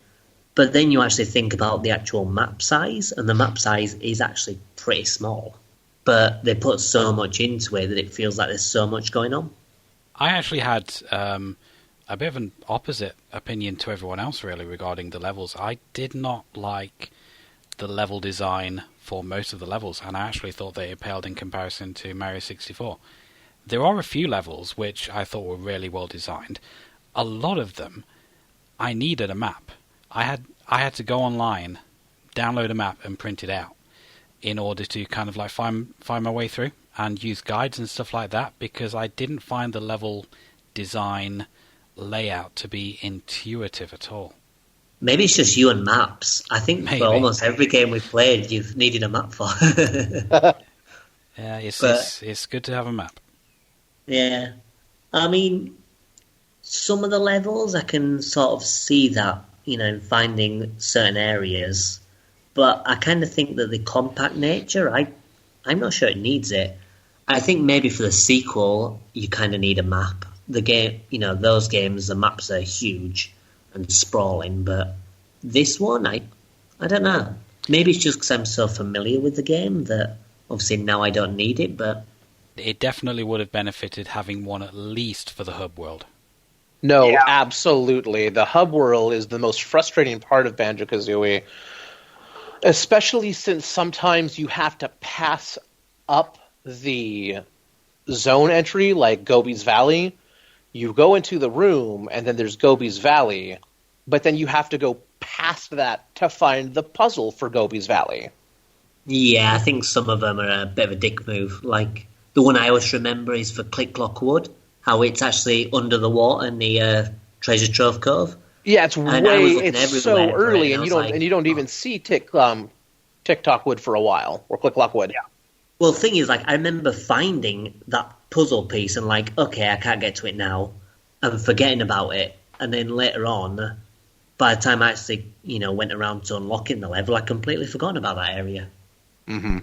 but then you actually think about the actual map size, and the map size is actually pretty small. But they put so much into it that it feels like there's so much going on. I actually had a a bit of an opposite opinion to everyone else, really, regarding the levels. I did not like the level design for most of the levels, and I actually thought they paled in comparison to Mario 64. There are a few levels which I thought were really well designed. A lot of them, I needed a map. I had to go online, download a map, and print it out in order to kind of like find my way through and use guides and stuff like that, because I didn't find the level design layout to be intuitive at all. Maybe it's just you and maps. I think Maybe. for almost every game we've played, you've needed a map for. Yeah, it's good to have a map. Yeah. I mean, some of the levels I can sort of see that, finding certain areas. But I kind of think that the compact nature, I'm not sure it needs it. I think maybe for the sequel, you kind of need a map. The game, those games, the maps are huge and sprawling, but this one, I don't know. Maybe it's just because I'm so familiar with the game that obviously now I don't need it, but... It definitely would have benefited having one at least for the hub world. No, Yeah. absolutely. The hub world is the most frustrating part of Banjo-Kazooie, especially since sometimes you have to pass up the zone entry, like Gobi's Valley. You go into the room, and then there's Gobi's Valley, but then you have to go past that to find the puzzle for Gobi's Valley. Yeah, I think some of them are a bit of a dick move. Like, the one I always remember is for Click Clock Wood, how it's actually under the water in the Treasure Trove Cove. Yeah, it's it's so everywhere, early, and and I was you don't even see TikTok Wood for a while, or Click Clock Wood. Yeah. Well, the thing is, I remember finding that puzzle piece and okay, I can't get to it now, and forgetting about it. And then later on, by the time I actually, went around to unlocking the level, I completely forgotten about that area. Mm-hmm.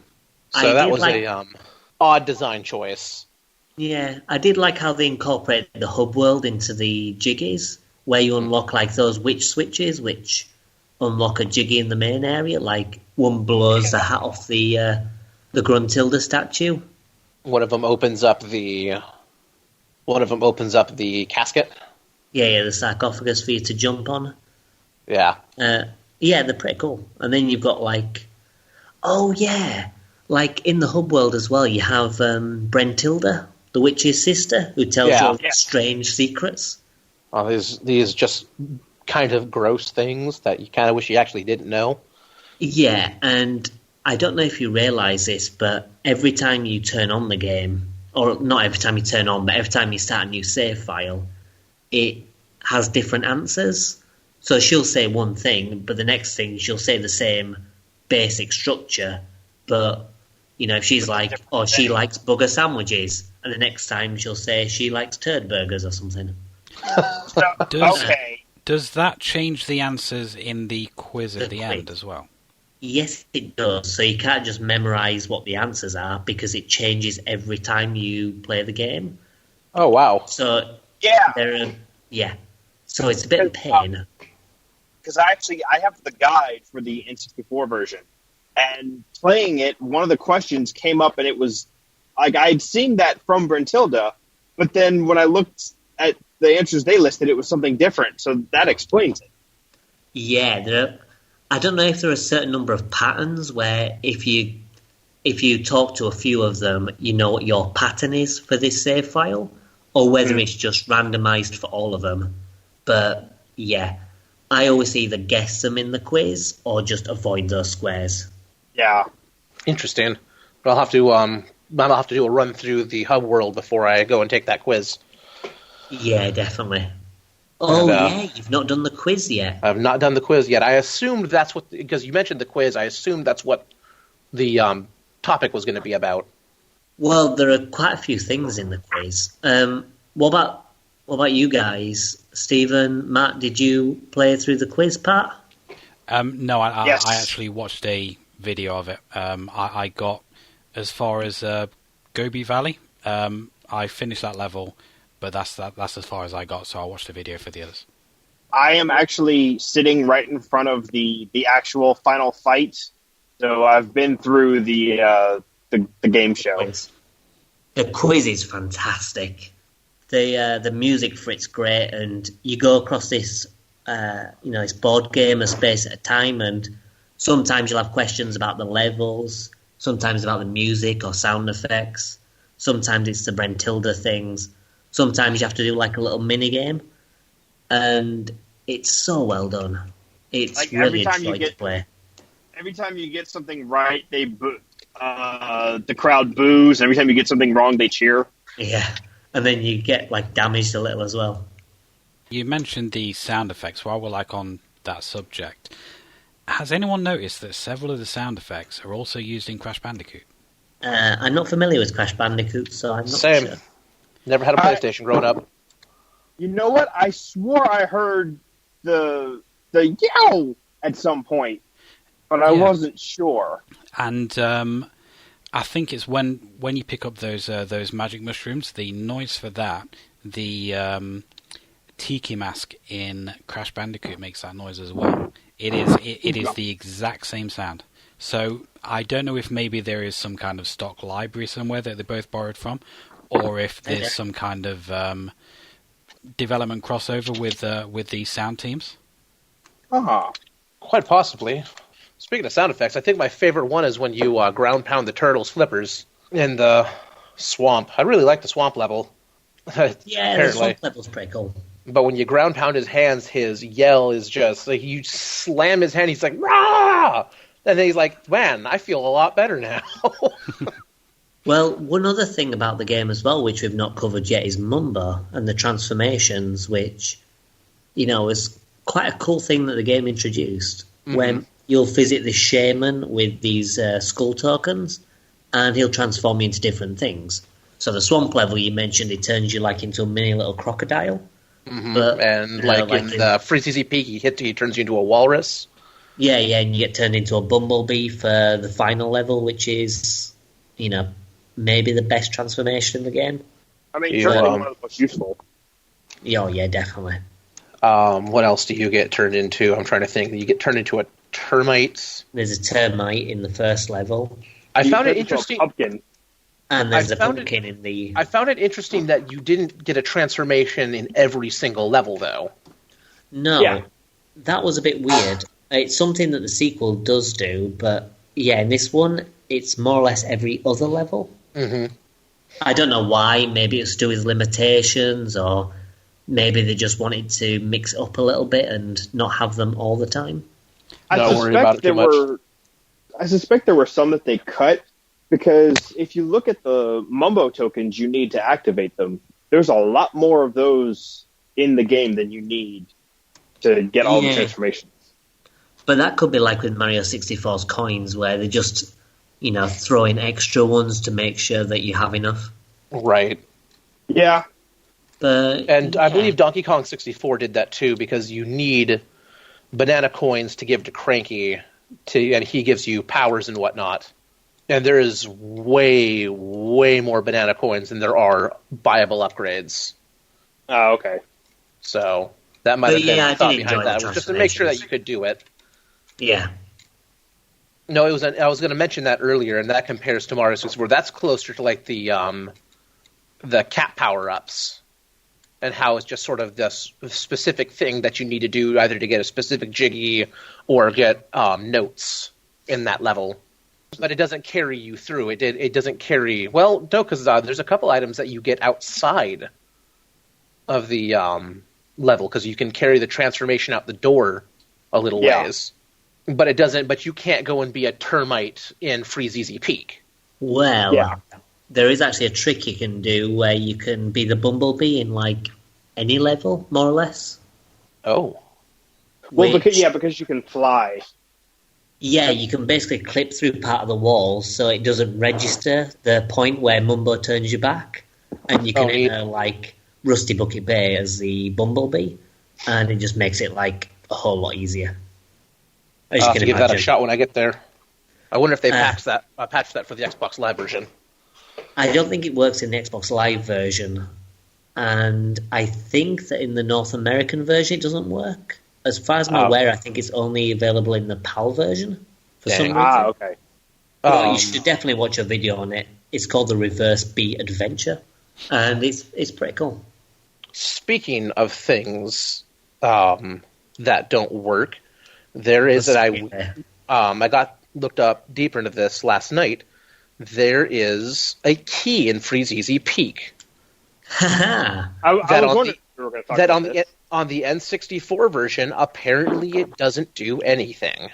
I So that did was a odd design choice. Yeah, I did like how they incorporated the hub world into the jiggies, where you unlock those witch switches, which unlock a jiggy in the main area. Like one blows the hat off the Gruntilda statue. One of them opens up the casket. Yeah, the sarcophagus for you to jump on. Yeah. Yeah, they're pretty cool. And then you've got in the hub world as well, you have Brentilda, the witch's sister, who tells you all strange secrets. Oh, these just kind of gross things that you kind of wish you actually didn't know. Yeah, and I don't know if you realise this, but every time you turn on the game, or not every time you turn on, but every time you start a new save file, it has different answers. So she'll say one thing, but the next thing she'll say the same basic structure, but, if she's like, she likes bugger sandwiches, and the next time she'll say she likes turd burgers or something. Does that change the answers in the quiz at the end as well? Yes, it does. So you can't just memorise what the answers are, because it changes every time you play the game. Oh, wow. So, Yeah. So it's a bit of pain. Because I have the guide for the N64 version, and playing it, one of the questions came up, and it was like I'd seen that from Brentilda, but then when I looked at the answers they listed, it was something different. So that explains it. Yeah, I don't know if there are a certain number of patterns where if you talk to a few of them, you know what your pattern is for this save file, or whether it's just randomised for all of them. But yeah, I always either guess them in the quiz or just avoid those squares. Yeah. Interesting. But I'll have to do a run through the hub world before I go and take that quiz. Yeah, definitely. Oh, you've not done the quiz yet. I've not done the quiz yet. I assumed that's what, because you mentioned the quiz, I assumed that's what the topic was going to be about. Well, there are quite a few things in the quiz. What about you guys? Stephen, Matt, did you play through the quiz part? No, Yes. I actually watched a video of it. I got as far as Gobi Valley. I finished that level, but that's as far as I got, so I watched the video for the others. I am actually sitting right in front of the actual final fight, so I've been through the game show. The quiz is fantastic. The music for it's great, and you go across this this board game a space at a time, and sometimes you'll have questions about the levels, sometimes about the music or sound effects, sometimes it's the Brentilda things, sometimes you have to do like a little mini game, and it's so well done. It's Like, really a joy to play. Every time you get something right, the crowd boos. Every time you get something wrong, they cheer. Yeah, and then you get like damaged a little as well. You mentioned the sound effects while we're on that subject. Has anyone noticed that several of the sound effects are also used in Crash Bandicoot? I'm not familiar with Crash Bandicoot, so I'm not Same. sure. Never had a PlayStation growing up. You know what? I swore I heard the yell at some point, but I wasn't sure. And I think it's when you pick up those magic mushrooms, the noise for that, the Tiki Mask in Crash Bandicoot makes that noise as well. It is the exact same sound. So I don't know if maybe there is some kind of stock library somewhere that they both borrowed from, or if there's some kind of development crossover with these sound teams. Quite possibly. Speaking of sound effects, I think my favorite one is when you ground pound the turtle's flippers in the swamp. I really like the swamp level. Yeah, the swamp level's pretty cool. But when you ground pound his hands, his yell is just like you slam his hand. He's like, "Rah!" And then he's like, "Man, I feel a lot better now." Well, one other thing about the game as well, which we've not covered yet, is Mumbo and the transformations, which, is quite a cool thing that the game introduced. Mm-hmm. When you'll visit the shaman with these skull tokens, and he'll transform you into different things. So the swamp level you mentioned, it turns you into a mini little crocodile. Mm-hmm. But, and in the Freezy Peak, he turns you into a walrus. Yeah, and you get turned into a bumblebee for the final level, which is, maybe the best transformation in the game. I mean, certainly one of the most useful. Oh, yeah, definitely. What else do you get turned into? I'm trying to think. You get turned into a termite. There's a termite in the first level. I found it interesting. And there's a pumpkin in the... I found it interesting that you didn't get a transformation in every single level, though. No, that was a bit weird. It's something that the sequel does do, but yeah, in this one, it's more or less every other level. Mm-hmm. I don't know why. Maybe it's to do with limitations, or maybe they just wanted to mix it up a little bit and not have them all the time. Don't worry about it too much. I suspect there were some that they cut, because if you look at the Mumbo tokens you need to activate them, there's a lot more of those in the game than you need to get all the transformations. But that could be like with Mario 64's coins, where they just, throw in extra ones to make sure that you have enough. Right. Yeah. And I believe Donkey Kong 64 did that too, because you need banana coins to give to Cranky, and he gives you powers and whatnot. And there is way, way more banana coins than there are buyable upgrades. Oh, okay. So that might have been the thought behind that. It was just to make sure that you could do it. Yeah. No, it was. I was going to mention that earlier, and that compares to Mario 64. That's closer to the cat power-ups, and how it's just sort of this specific thing that you need to do either to get a specific Jiggy or get notes in that level. But it doesn't carry you through. It doesn't carry... Well, no, because there's a couple items that you get outside of the level, because you can carry the transformation out the door a little ways. But it doesn't. But you can't go and be a termite in Freezy Peak. Well, there is actually a trick you can do where you can be the bumblebee in any level, more or less. Oh. Well, because you can fly. Yeah, you can basically clip through part of the wall so it doesn't register the point where Mumbo turns you back. And you can enter, Rusty Bucket Bay as the bumblebee. And it just makes it, a whole lot easier. I'll have to give that a shot when I get there. I wonder if they patched that for the Xbox Live version. I don't think it works in the Xbox Live version. And I think that in the North American version it doesn't work. As far as I'm aware, I think it's only available in the PAL version for some reason. Okay. But you should definitely watch a video on it. It's called the Reverse Beat Adventure, and it's pretty cool. speaking of things that don't work, there is that I got looked up deeper into this last night. There is a key in Freezeezy Peak. I was wondering if we were going to talk about this. On the N64 version, apparently it doesn't do anything.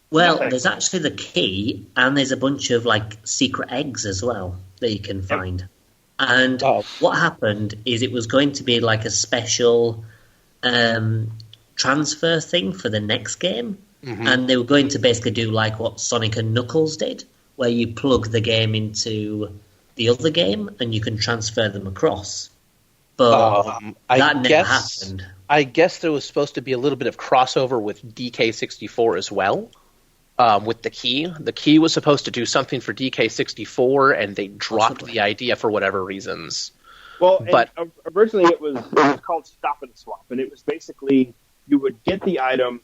Well, there's actually the key, and there's a bunch of like secret eggs as well that you can find. And what happened is it was going to be like a special transfer thing for the next game, and they were going to basically do like what Sonic and Knuckles did, where you plug the game into the other game and you can transfer them across. But that never happened. I guess there was supposed to be a little bit of crossover with DK64 as well. With the key. The key was supposed to do something for DK64, and they dropped the idea for whatever reasons. Well, but originally it was called Stop and Swap, and it was basically you would get the item,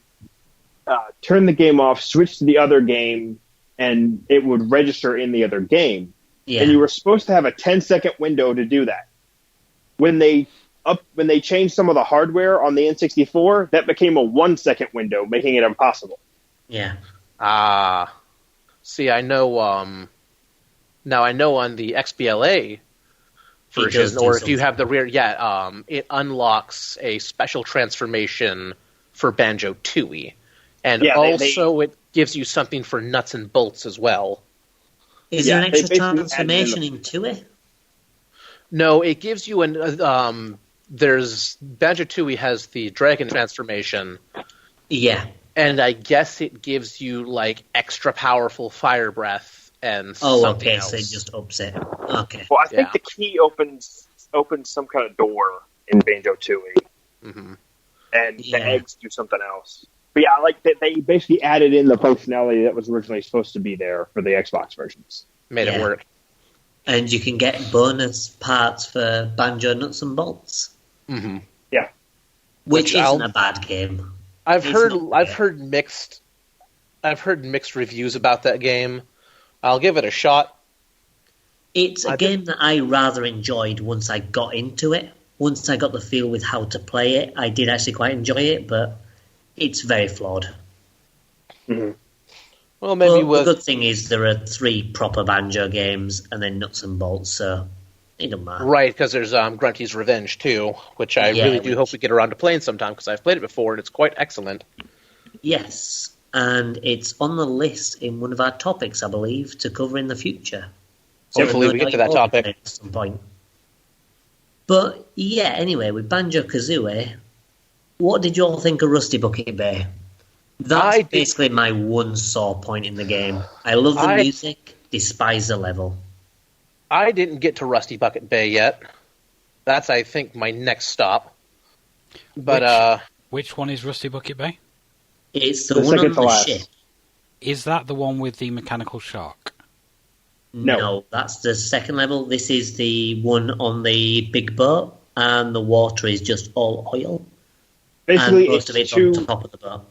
turn the game off, switch to the other game, and it would register in the other game. Yeah. And you were supposed to have a 10-second window to do that. When they changed some of the hardware on the N64, that became a 1-second window, making it impossible. Yeah. See, I know. Now I know on the XBLA version, or if you have the rear, it unlocks a special transformation for Banjo-Tooie, and it gives you something for Nuts and Bolts as well. Is there an extra transformation in Tooie? No, it gives you there's Banjo-Tooie has the Dragon transformation. Yeah. And I guess it gives you like extra powerful fire breath and something else. So it just ups it. Okay. Well, I think the key opens some kind of door in Banjo-Tooie, and the eggs do something else. But yeah, like they basically added in the functionality that was originally supposed to be there for the Xbox versions. Made it work. And you can get bonus parts for Banjo Nuts and Bolts. Mm-hmm. Yeah, which isn't a bad game. I've heard mixed reviews about that game. I'll give it a shot. It's a game that I rather enjoyed once I got into it. Once I got the feel with how to play it, I did actually quite enjoy it, but it's very flawed. Mm-hmm. Well, maybe the good thing is there are 3 proper Banjo games and then Nuts and Bolts, so it doesn't matter. Right, because there's Grunty's Revenge too, which I really do hope we get around to playing sometime, because I've played it before and it's quite excellent. Yes, and it's on the list in one of our topics, I believe, to cover in the future. Hopefully we get to that topic at some point. But yeah, anyway, with Banjo-Kazooie, what did you all think of Rusty Bucket Bay? That's basically my one sore point in the game. I love the music, despise the level. I didn't get to Rusty Bucket Bay yet. That's, I think, my next stop. But which one is Rusty Bucket Bay? It's the one on the ship. Is that the one with the mechanical shark? No, that's the second level. This is the one on the big boat, and the water is just all oil. Basically, and most of it's on top of the boat.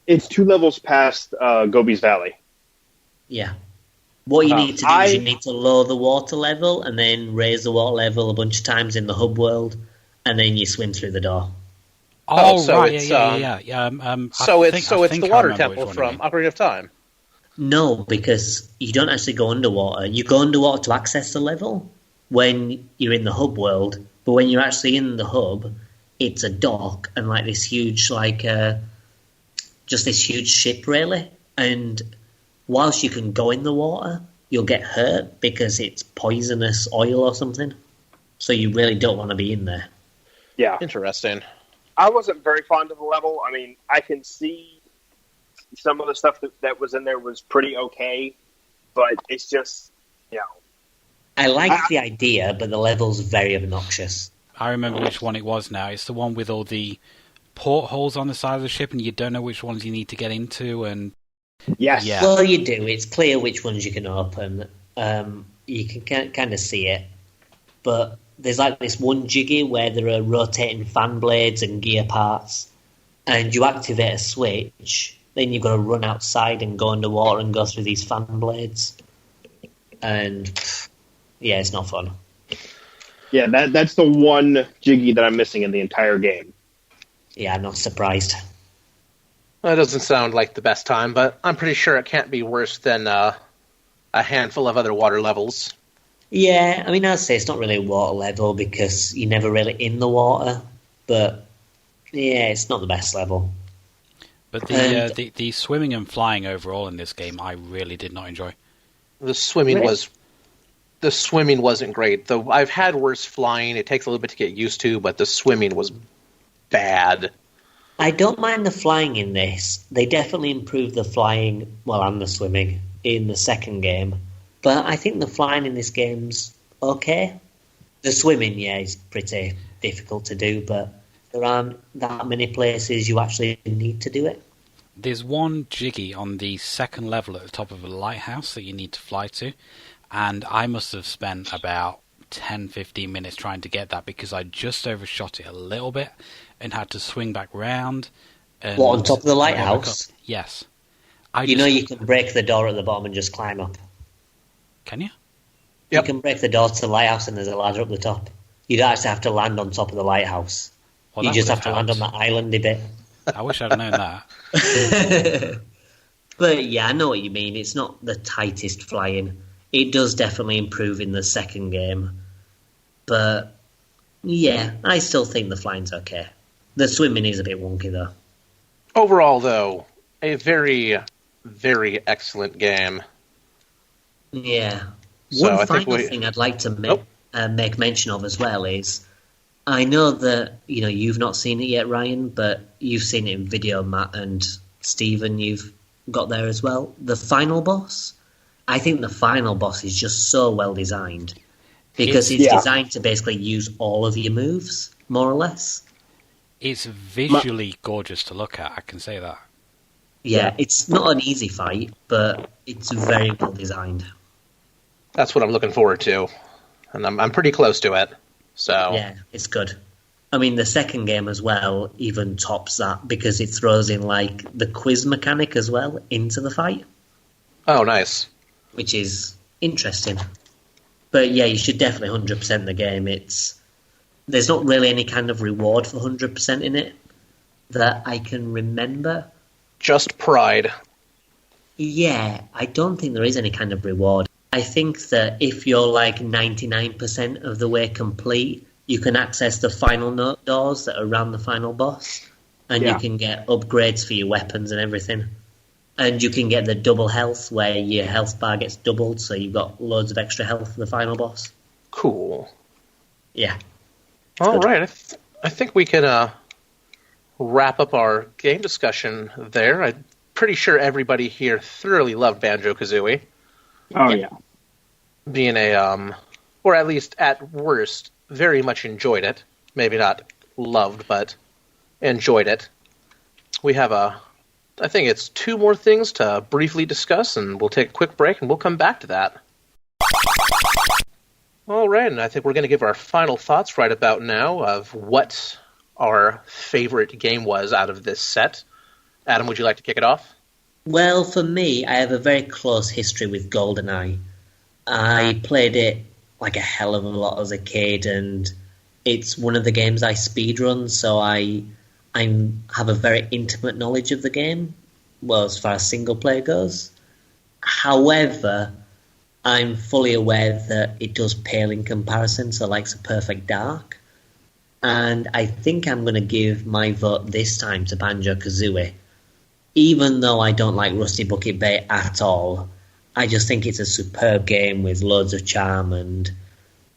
It's 2 levels past Gobi's Valley. Yeah. What you need to do is you need to lower the water level and then raise the water level a bunch of times in the hub world, and then you swim through the door. So right, it's, so it's the water temple from Ocarina of Time. No, because you don't actually go underwater. You go underwater to access the level when you're in the hub world, but when you're actually in the hub, it's a dock and like this huge, just this huge ship, really. And whilst you can go in the water, you'll get hurt because it's poisonous oil or something. So you really don't want to be in there. Yeah. Interesting. I wasn't very fond of the level. I mean, I can see some of the stuff that was in there was pretty okay, but it's just, I like the idea, but the level's very obnoxious. I remember which one it was now. It's the one with all the portholes on the side of the ship, and you don't know which ones you need to get into, and... Yes. Yeah. Well, you do. It's clear which ones you can open. You can kind of see it. But there's like this one jiggy where there are rotating fan blades and gear parts, and you activate a switch, then you've got to run outside and go underwater and go through these fan blades. And, yeah, it's not fun. Yeah, that's the one Jiggy that I'm missing in the entire game. Yeah, I'm not surprised. That doesn't sound like the best time, but I'm pretty sure it can't be worse than a handful of other water levels. Yeah, I mean, I'd say it's not really water level because you're never really in the water, but yeah, it's not the best level. But And- the swimming and flying overall in this game, I really did not enjoy. The swimming wasn't great. Though I've had worse flying. It takes a little bit to get used to, but the swimming was bad. I don't mind the flying in this. They definitely improved the flying, well, and the swimming in the second game. But I think the flying in this game's okay. The swimming, yeah, is pretty difficult to do, but there aren't that many places you actually need to do it. There's one Jiggy on the second level at the top of a lighthouse that you need to fly to, and I must have spent about 10-15 minutes trying to get that because I just overshot it a little bit and had to swing back round. And What, on top of the lighthouse? Yes. You can break the door at the bottom and just climb up. Can you? Yep. You can break the door to the lighthouse and there's a ladder up the top. You don't actually have to land on top of the lighthouse. Well, You that just would have to land on helped. that islandy bit. I wish I'd known that. But yeah, I know what you mean. It's not the tightest flying. It does definitely improve in the second game. But yeah, I still think the flying's okay. The swimming is a bit wonky though. Overall, though, a very, very excellent game. Yeah. So I One think final thing I'd like to Nope. make mention of as well is, I know that you've not seen it yet, Ryan, but you've seen it in video, Matt and Stephen. You've got there as well. The final boss, I think the final boss is just so well designed because it's Yeah. designed to basically use all of your moves, more or less. It's visually gorgeous to look at, I can say that. Yeah, it's not an easy fight, but it's very well designed. That's what I'm looking forward to, and I'm pretty close to it. So Yeah, it's good. I mean, the second game as well even tops that because it throws in like the quiz mechanic as well into the fight, Oh, nice. which is interesting. But yeah, you should definitely 100% the game. There's not really any kind of reward for 100% in it that I can remember. Just pride. Yeah, I don't think there is any kind of reward. I think that if you're like 99% of the way complete, you can access the final note doors that are around the final boss, and Yeah. you can get upgrades for your weapons and everything. And you can get the double health, where your health bar gets doubled, so you've got loads of extra health for the final boss. Cool. Yeah. All good. right. I think we can wrap up our game discussion there. I'm pretty sure everybody here thoroughly loved Banjo-Kazooie. Oh yeah. Being or at least at worst, very much enjoyed it. Maybe not loved, but enjoyed it. We have I think it's 2 more things to briefly discuss, and we'll take a quick break, and we'll come back to that. All right, and I think we're going to give our final thoughts right about now of what our favorite game was out of this set. Adam, would you like to kick it off? Well, for me, I have a very close history with GoldenEye. I played it like a hell of a lot as a kid, and it's one of the games I speedrun, so I have a very intimate knowledge of the game, well, as far as single player goes. However, I'm fully aware that it does pale in comparison to likes of Perfect Dark, and I think I'm going to give my vote this time to Banjo-Kazooie. Even though I don't like Rusty Bucket Bay at all, I just think it's a superb game with loads of charm, and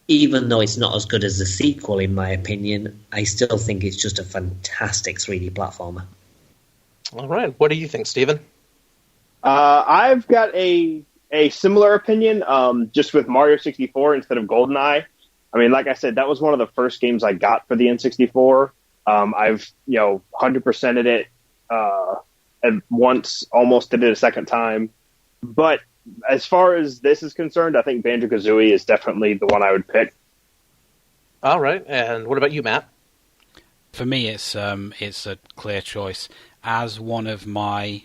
even though it's not as good as the sequel, in my opinion, I still think it's just a fantastic 3D platformer. All right, what do you think, Stephen? I've got a similar opinion, just with Mario 64 instead of GoldenEye. I mean, like I said, that was one of the first games I got for the N64. I've 100%ed it and once, almost did it a second time. But as far as this is concerned, I think Banjo-Kazooie is definitely the one I would pick. All right, and what about you, Matt? For me, it's a clear choice. As one of my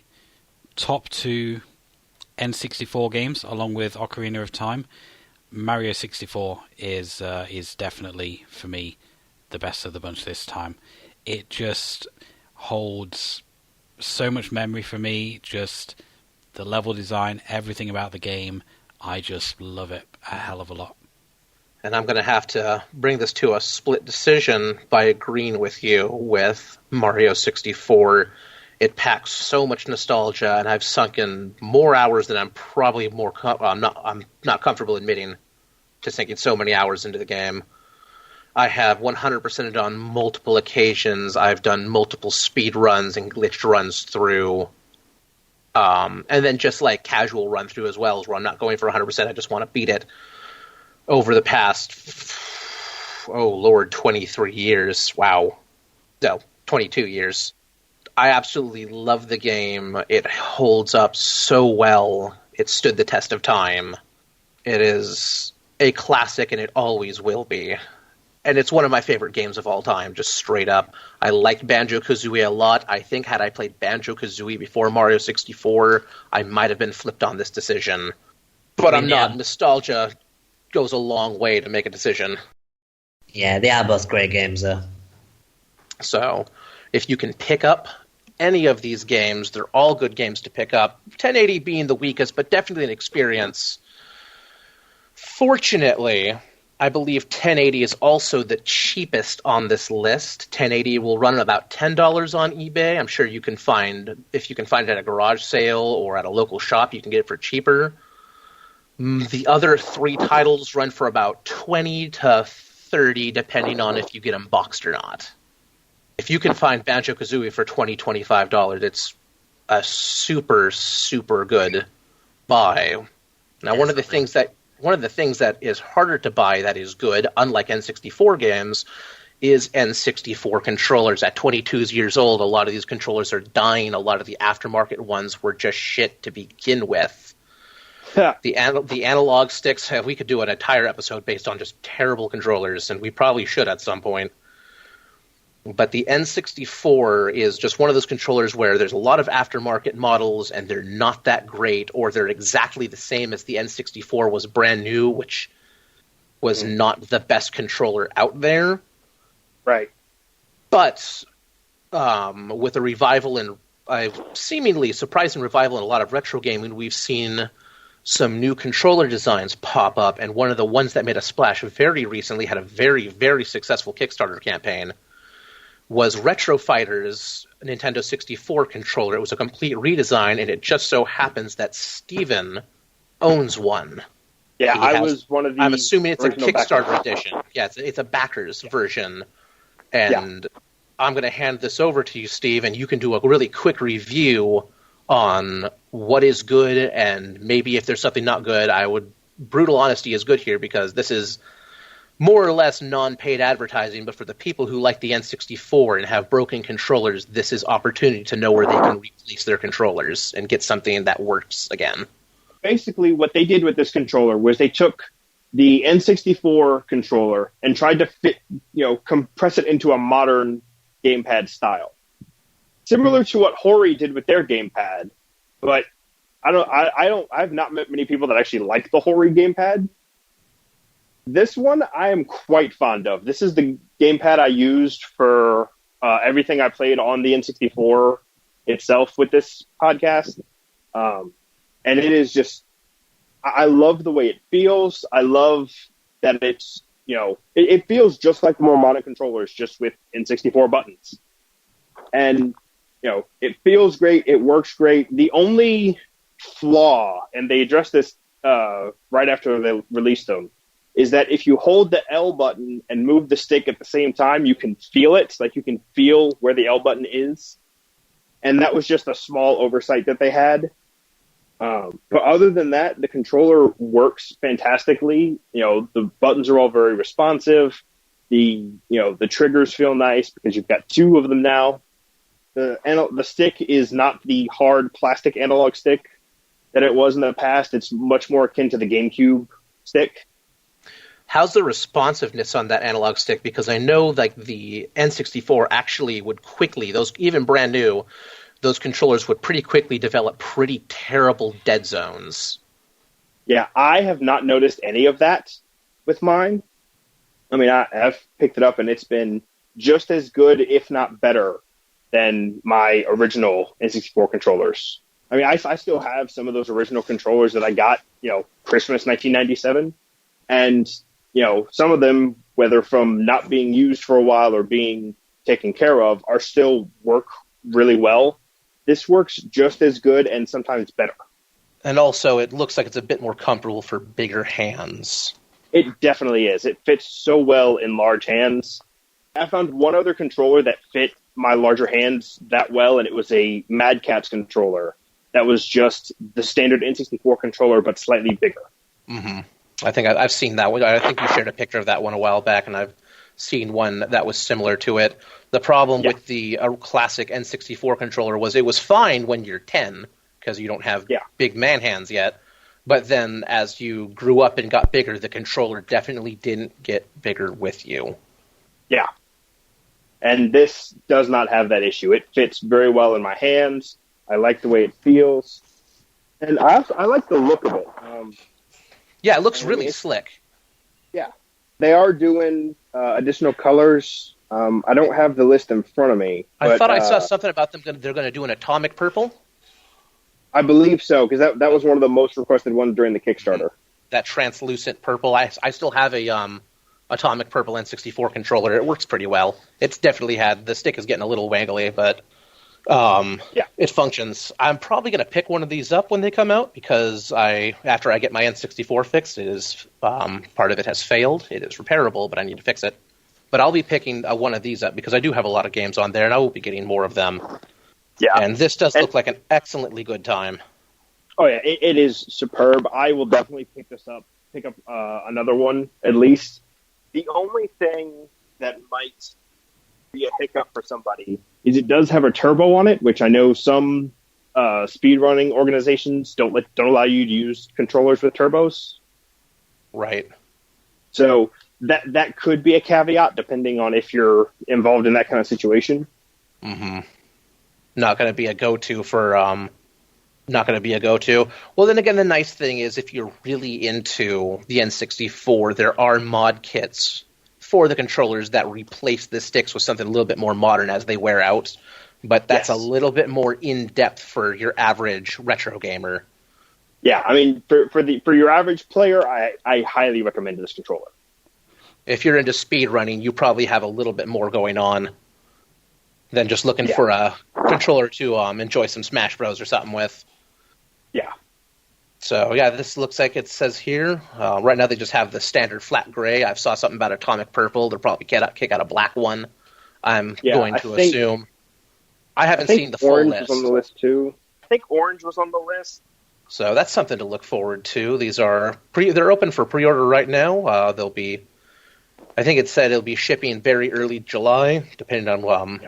top 2 N64 games, along with Ocarina of Time, Mario 64 is definitely, for me, the best of the bunch this time. It just holds so much memory for me, just the level design, everything about the game. I just love it a hell of a lot. And I'm going to have to bring this to a split decision by agreeing with you with Mario 64. It packs so much nostalgia, and I've sunk in more hours than I'm probably I'm not comfortable admitting to sinking so many hours into the game. I have 100%ed it on multiple occasions. I've done multiple speed runs and glitched runs through. And then just like casual run through as well, where I'm not going for 100%. I just want to beat it over the past, 23 years. Wow. No, 22 years. I absolutely love the game. It holds up so well. It stood the test of time. It is a classic, and it always will be. And it's one of my favorite games of all time, just straight up. I like Banjo-Kazooie a lot. I think had I played Banjo-Kazooie before Mario 64, I might have been flipped on this decision. But I'm not. Nostalgia goes a long way to make a decision. Yeah, they are both great games, though. So, if you can pick up any of these games, they're all good games to pick up. 1080 being the weakest, but definitely an experience. Fortunately, I believe 1080 is also the cheapest on this list. 1080 will run about $10 on eBay. I'm sure you can find, if you can find it at a garage sale or at a local shop, you can get it for cheaper. The other three titles run for about $20 to $30, depending on if you get them boxed or not. If you can find Banjo-Kazooie for $20, $25, it's a super, super good buy. Now, one of the things that is harder to buy that is good, unlike N64 games, is N64 controllers. At 22 years old, a lot of these controllers are dying. A lot of the aftermarket ones were just shit to begin with. Yeah. The analog sticks, we could do an entire episode based on just terrible controllers, and we probably should at some point. But the N64 is just one of those controllers where there's a lot of aftermarket models and they're not that great, or they're exactly the same as the N64 was brand new, which was not the best controller out there. Right. But with a revival and a seemingly surprising revival in a lot of retro gaming, we've seen some new controller designs pop up, and one of the ones that made a splash very recently, had a very, very successful Kickstarter campaign, was Retro Fighter's Nintendo 64 controller. It was a complete redesign, and it just so happens that Steven owns one. Yeah, I was one of the I'm assuming it's a Kickstarter backers. edition. Yeah, it's a backers version. And I'm going to hand this over to you, Steve, and you can do a really quick review on what is good, and maybe if there's something not good. Brutal honesty is good here, because this is more or less non-paid advertising, but for the people who like the N64 and have broken controllers, this is opportunity to know where they can replace their controllers and get something that works again. Basically, what they did with this controller was they took the N64 controller and tried to compress it into a modern gamepad style. Similar to what Hori did with their gamepad, but I've not met many people that actually like the Hori gamepad. This one I am quite fond of. This is the gamepad I used for everything I played on the N64 itself with this podcast. And it is just, I love the way it feels. I love that it's, it feels just like the more modern controllers, just with N64 buttons. And, it feels great. It works great. The only flaw, and they addressed this right after they released them, is that if you hold the L button and move the stick at the same time, you can feel it. Like, you can feel where the L button is. And that was just a small oversight that they had. But other than that, the controller works fantastically. The buttons are all very responsive. The triggers feel nice because you've got two of them now. The stick is not the hard plastic analog stick that it was in the past. It's much more akin to the GameCube stick. How's the responsiveness on that analog stick? Because I know like the N64 actually would quickly, those even brand new, those controllers would pretty quickly develop pretty terrible dead zones. Yeah, I have not noticed any of that with mine. I mean, I've picked it up and it's been just as good, if not better, than my original N64 controllers. I mean, I still have some of those original controllers that I got, Christmas 1997. And, some of them, whether from not being used for a while or being taken care of, are still work really well. This works just as good and sometimes better. And also, it looks like it's a bit more comfortable for bigger hands. It definitely is. It fits so well in large hands. I found one other controller that fit my larger hands that well, and it was a Mad Catz controller that was just the standard N64 controller, but slightly bigger. Mm-hmm. I think I've seen that one. I think you shared a picture of that one a while back, and I've seen one that was similar to it. The problem with the classic N64 controller was it was fine when you're 10, because you don't have big man hands yet. But then as you grew up and got bigger, the controller definitely didn't get bigger with you. Yeah. And this does not have that issue. It fits very well in my hands. I like the way it feels. And I like the look of it. Yeah, it looks really slick. Yeah. They are doing additional colors. I don't have the list in front of me. I thought I saw something about them. They're going to do an atomic purple. I believe so, because that was one of the most requested ones during the Kickstarter. That translucent purple. I still have a atomic purple N64 controller. It works pretty well. It's definitely the stick is getting a little waggly, but it functions. I'm probably going to pick one of these up when they come out, because after I get my N64 fixed, it is part of it has failed. It is repairable, but I need to fix it. But I'll be picking one of these up because I do have a lot of games on there, and I will be getting more of them. Yeah, and this does look like an excellently good time. Oh yeah, it is superb. I will definitely pick up another one at least. The only thing that might be a hiccup for somebody is it does have a turbo on it, which I know some speedrunning organizations don't allow you to use controllers with turbos. Right. So that could be a caveat depending on if you're involved in that kind of situation. Mm-hmm. Not going to be a go-to for, not going to be a go-to. Well, then again, the nice thing is if you're really into the N64, there are mod kits for the controllers that replace the sticks with something a little bit more modern as they wear out. But that's a little bit more in-depth for your average retro gamer. Yeah, I mean, for your average player, I highly recommend this controller. If you're into speedrunning, you probably have a little bit more going on than just looking for a controller to enjoy some Smash Bros. Or something with. Yeah. So, yeah, this looks like it says here. Right now they just have the standard flat gray. I saw something about atomic purple. They'll probably kick out a black one, I'm going to assume. I haven't seen the full list. Orange was on the list, too. I think orange was on the list. So that's something to look forward to. These are they're open for pre-order right now. They'll be, I think it said it'll be shipping very early July, depending on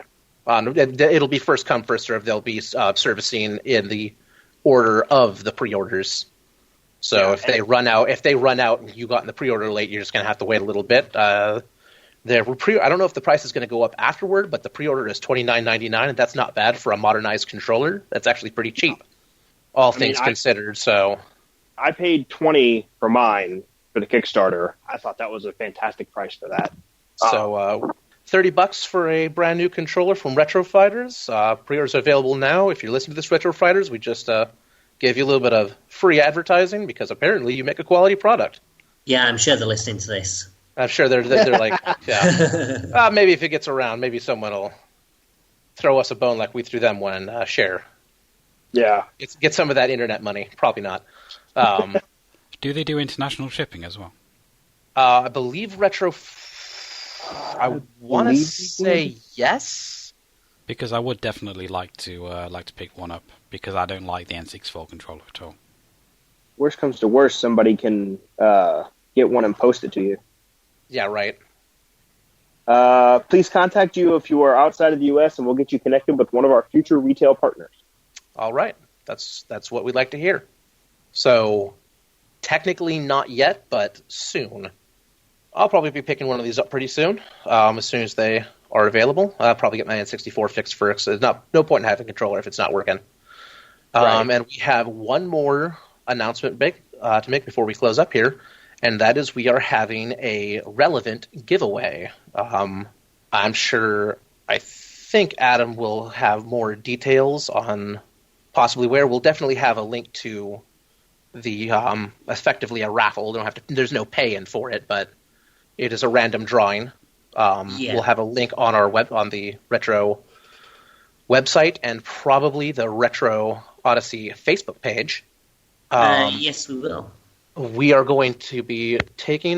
it'll be first come, first serve. They'll be servicing in the order of the pre-orders. So if they run out and you got in the pre-order late, you're just going to have to wait a little bit. I don't know if the price is going to go up afterward, but the pre-order is $29.99, and that's not bad for a modernized controller. That's actually pretty cheap, all things considered. So I paid $20 for mine for the Kickstarter. I thought that was a fantastic price for that. So $30 for a brand new controller from Retro Fighters. Pre-orders are available now. If you're listening to this, Retro Fighters, we just gave you a little bit of free advertising because apparently you make a quality product. Yeah, I'm sure they're listening to this. I'm sure they're like, yeah. Maybe if it gets around, maybe someone will throw us a bone like we threw them one and share. Yeah. Get some of that internet money. Probably not. Do they do international shipping as well? I believe I want to say yes. Because I would definitely like to pick one up, because I don't like the N64 controller at all. Worst comes to worst, somebody can get one and post it to you. Yeah, right. Please contact you if you are outside of the U.S., and we'll get you connected with one of our future retail partners. All right. That's what we'd like to hear. So, technically not yet, but soon. I'll probably be picking one of these up pretty soon, as soon as they are available. I'll probably get my N64 fixed first. There's no point in having a controller if it's not working. Right. And we have one more announcement to make before we close up here, and that is we are having a relevant giveaway. I'm sure, I think Adam will have more details on possibly where. We'll definitely have a link to the effectively a raffle. There's no pay-in for it, but it is a random drawing. We'll have a link on on the Retro website and probably the Retro Odyssey Facebook page. Yes, we will. We are going to be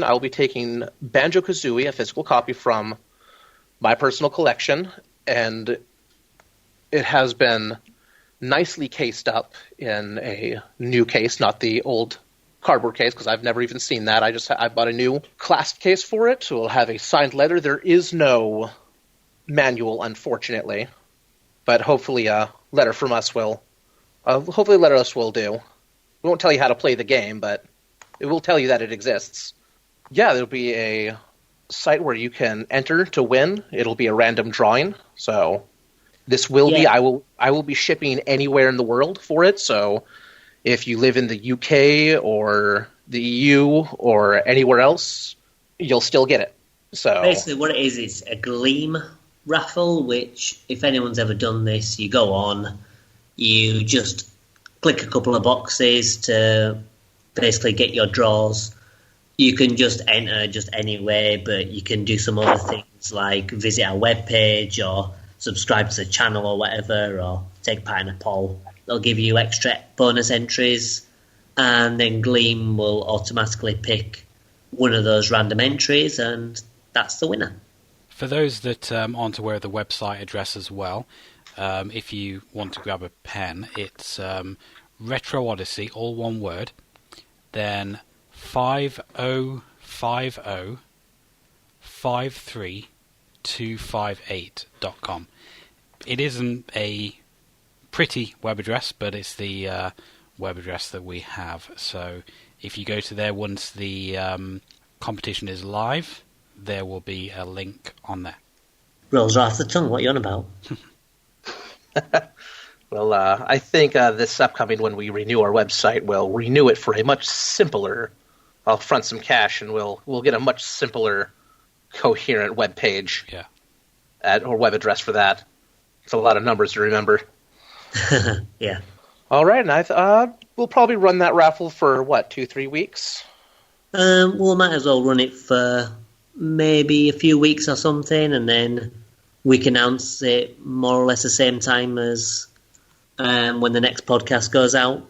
I'll be taking Banjo-Kazooie, a physical copy from my personal collection, and it has been nicely cased up in a new case, not the old cardboard case, because I've never even seen that. I bought a new clasp case for it, so it'll have a signed letter. There is no manual, unfortunately, but hopefully a letter from us will do. We won't tell you how to play the game, but it will tell you that it exists. Yeah, there'll be a site where you can enter to win. It'll be a random drawing, so this will be. I will be shipping anywhere in the world for it. So if you live in the UK or the EU or anywhere else, you'll still get it. So basically, what it is a Gleam raffle. Which, if anyone's ever done this, you go on, you just click a couple of boxes to basically get your draws. You can just enter just anywhere, but you can do some other things like visit our webpage or subscribe to the channel or whatever, or take part in a poll. They'll give you extra bonus entries, and then Gleam will automatically pick one of those random entries, and that's the winner. For those that aren't aware of the website address as well, if you want to grab a pen, it's Retro Odyssey, all one word, then 505353258.com. It isn't a pretty web address, but it's the web address that we have. So if you go to there once the competition is live, there will be a link on there. Rolls right off the tongue. What are you on about? Well, I think this upcoming, when we renew our website, we'll renew it for a much simpler. I'll front some cash, and we'll get a much simpler, coherent web page. Yeah. Or web address for that. It's a lot of numbers to remember. Yeah. All right, and we'll probably run that raffle for 2-3 weeks. We'll might as well run it for maybe a few weeks or something, and then we can announce it more or less the same time as when the next podcast goes out.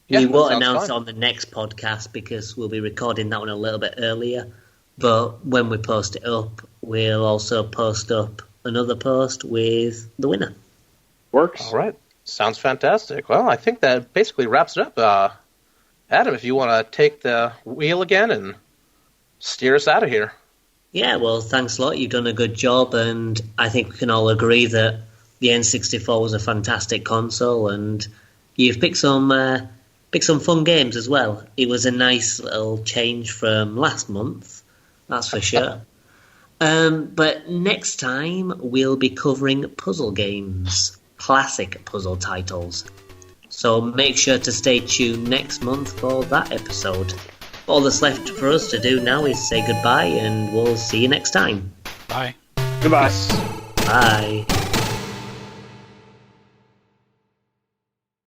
Yeah, we won't announce fine. it on the next podcast because we'll be recording that one a little bit earlier. But when we post it up, we'll also post up another post with the winner. Works. All right. Sounds fantastic. Well, I think that basically wraps it up. Adam, if you want to take the wheel again and steer us out of here. Yeah, well, thanks a lot. You've done a good job, and I think we can all agree that the N64 was a fantastic console, and you've picked some fun games as well. It was a nice little change from last month, that's for sure. But next time, we'll be covering puzzle games, classic puzzle titles. So make sure to stay tuned next month for that episode. All that's left for us to do now is say goodbye, and we'll see you next time. Bye. Goodbye. Bye.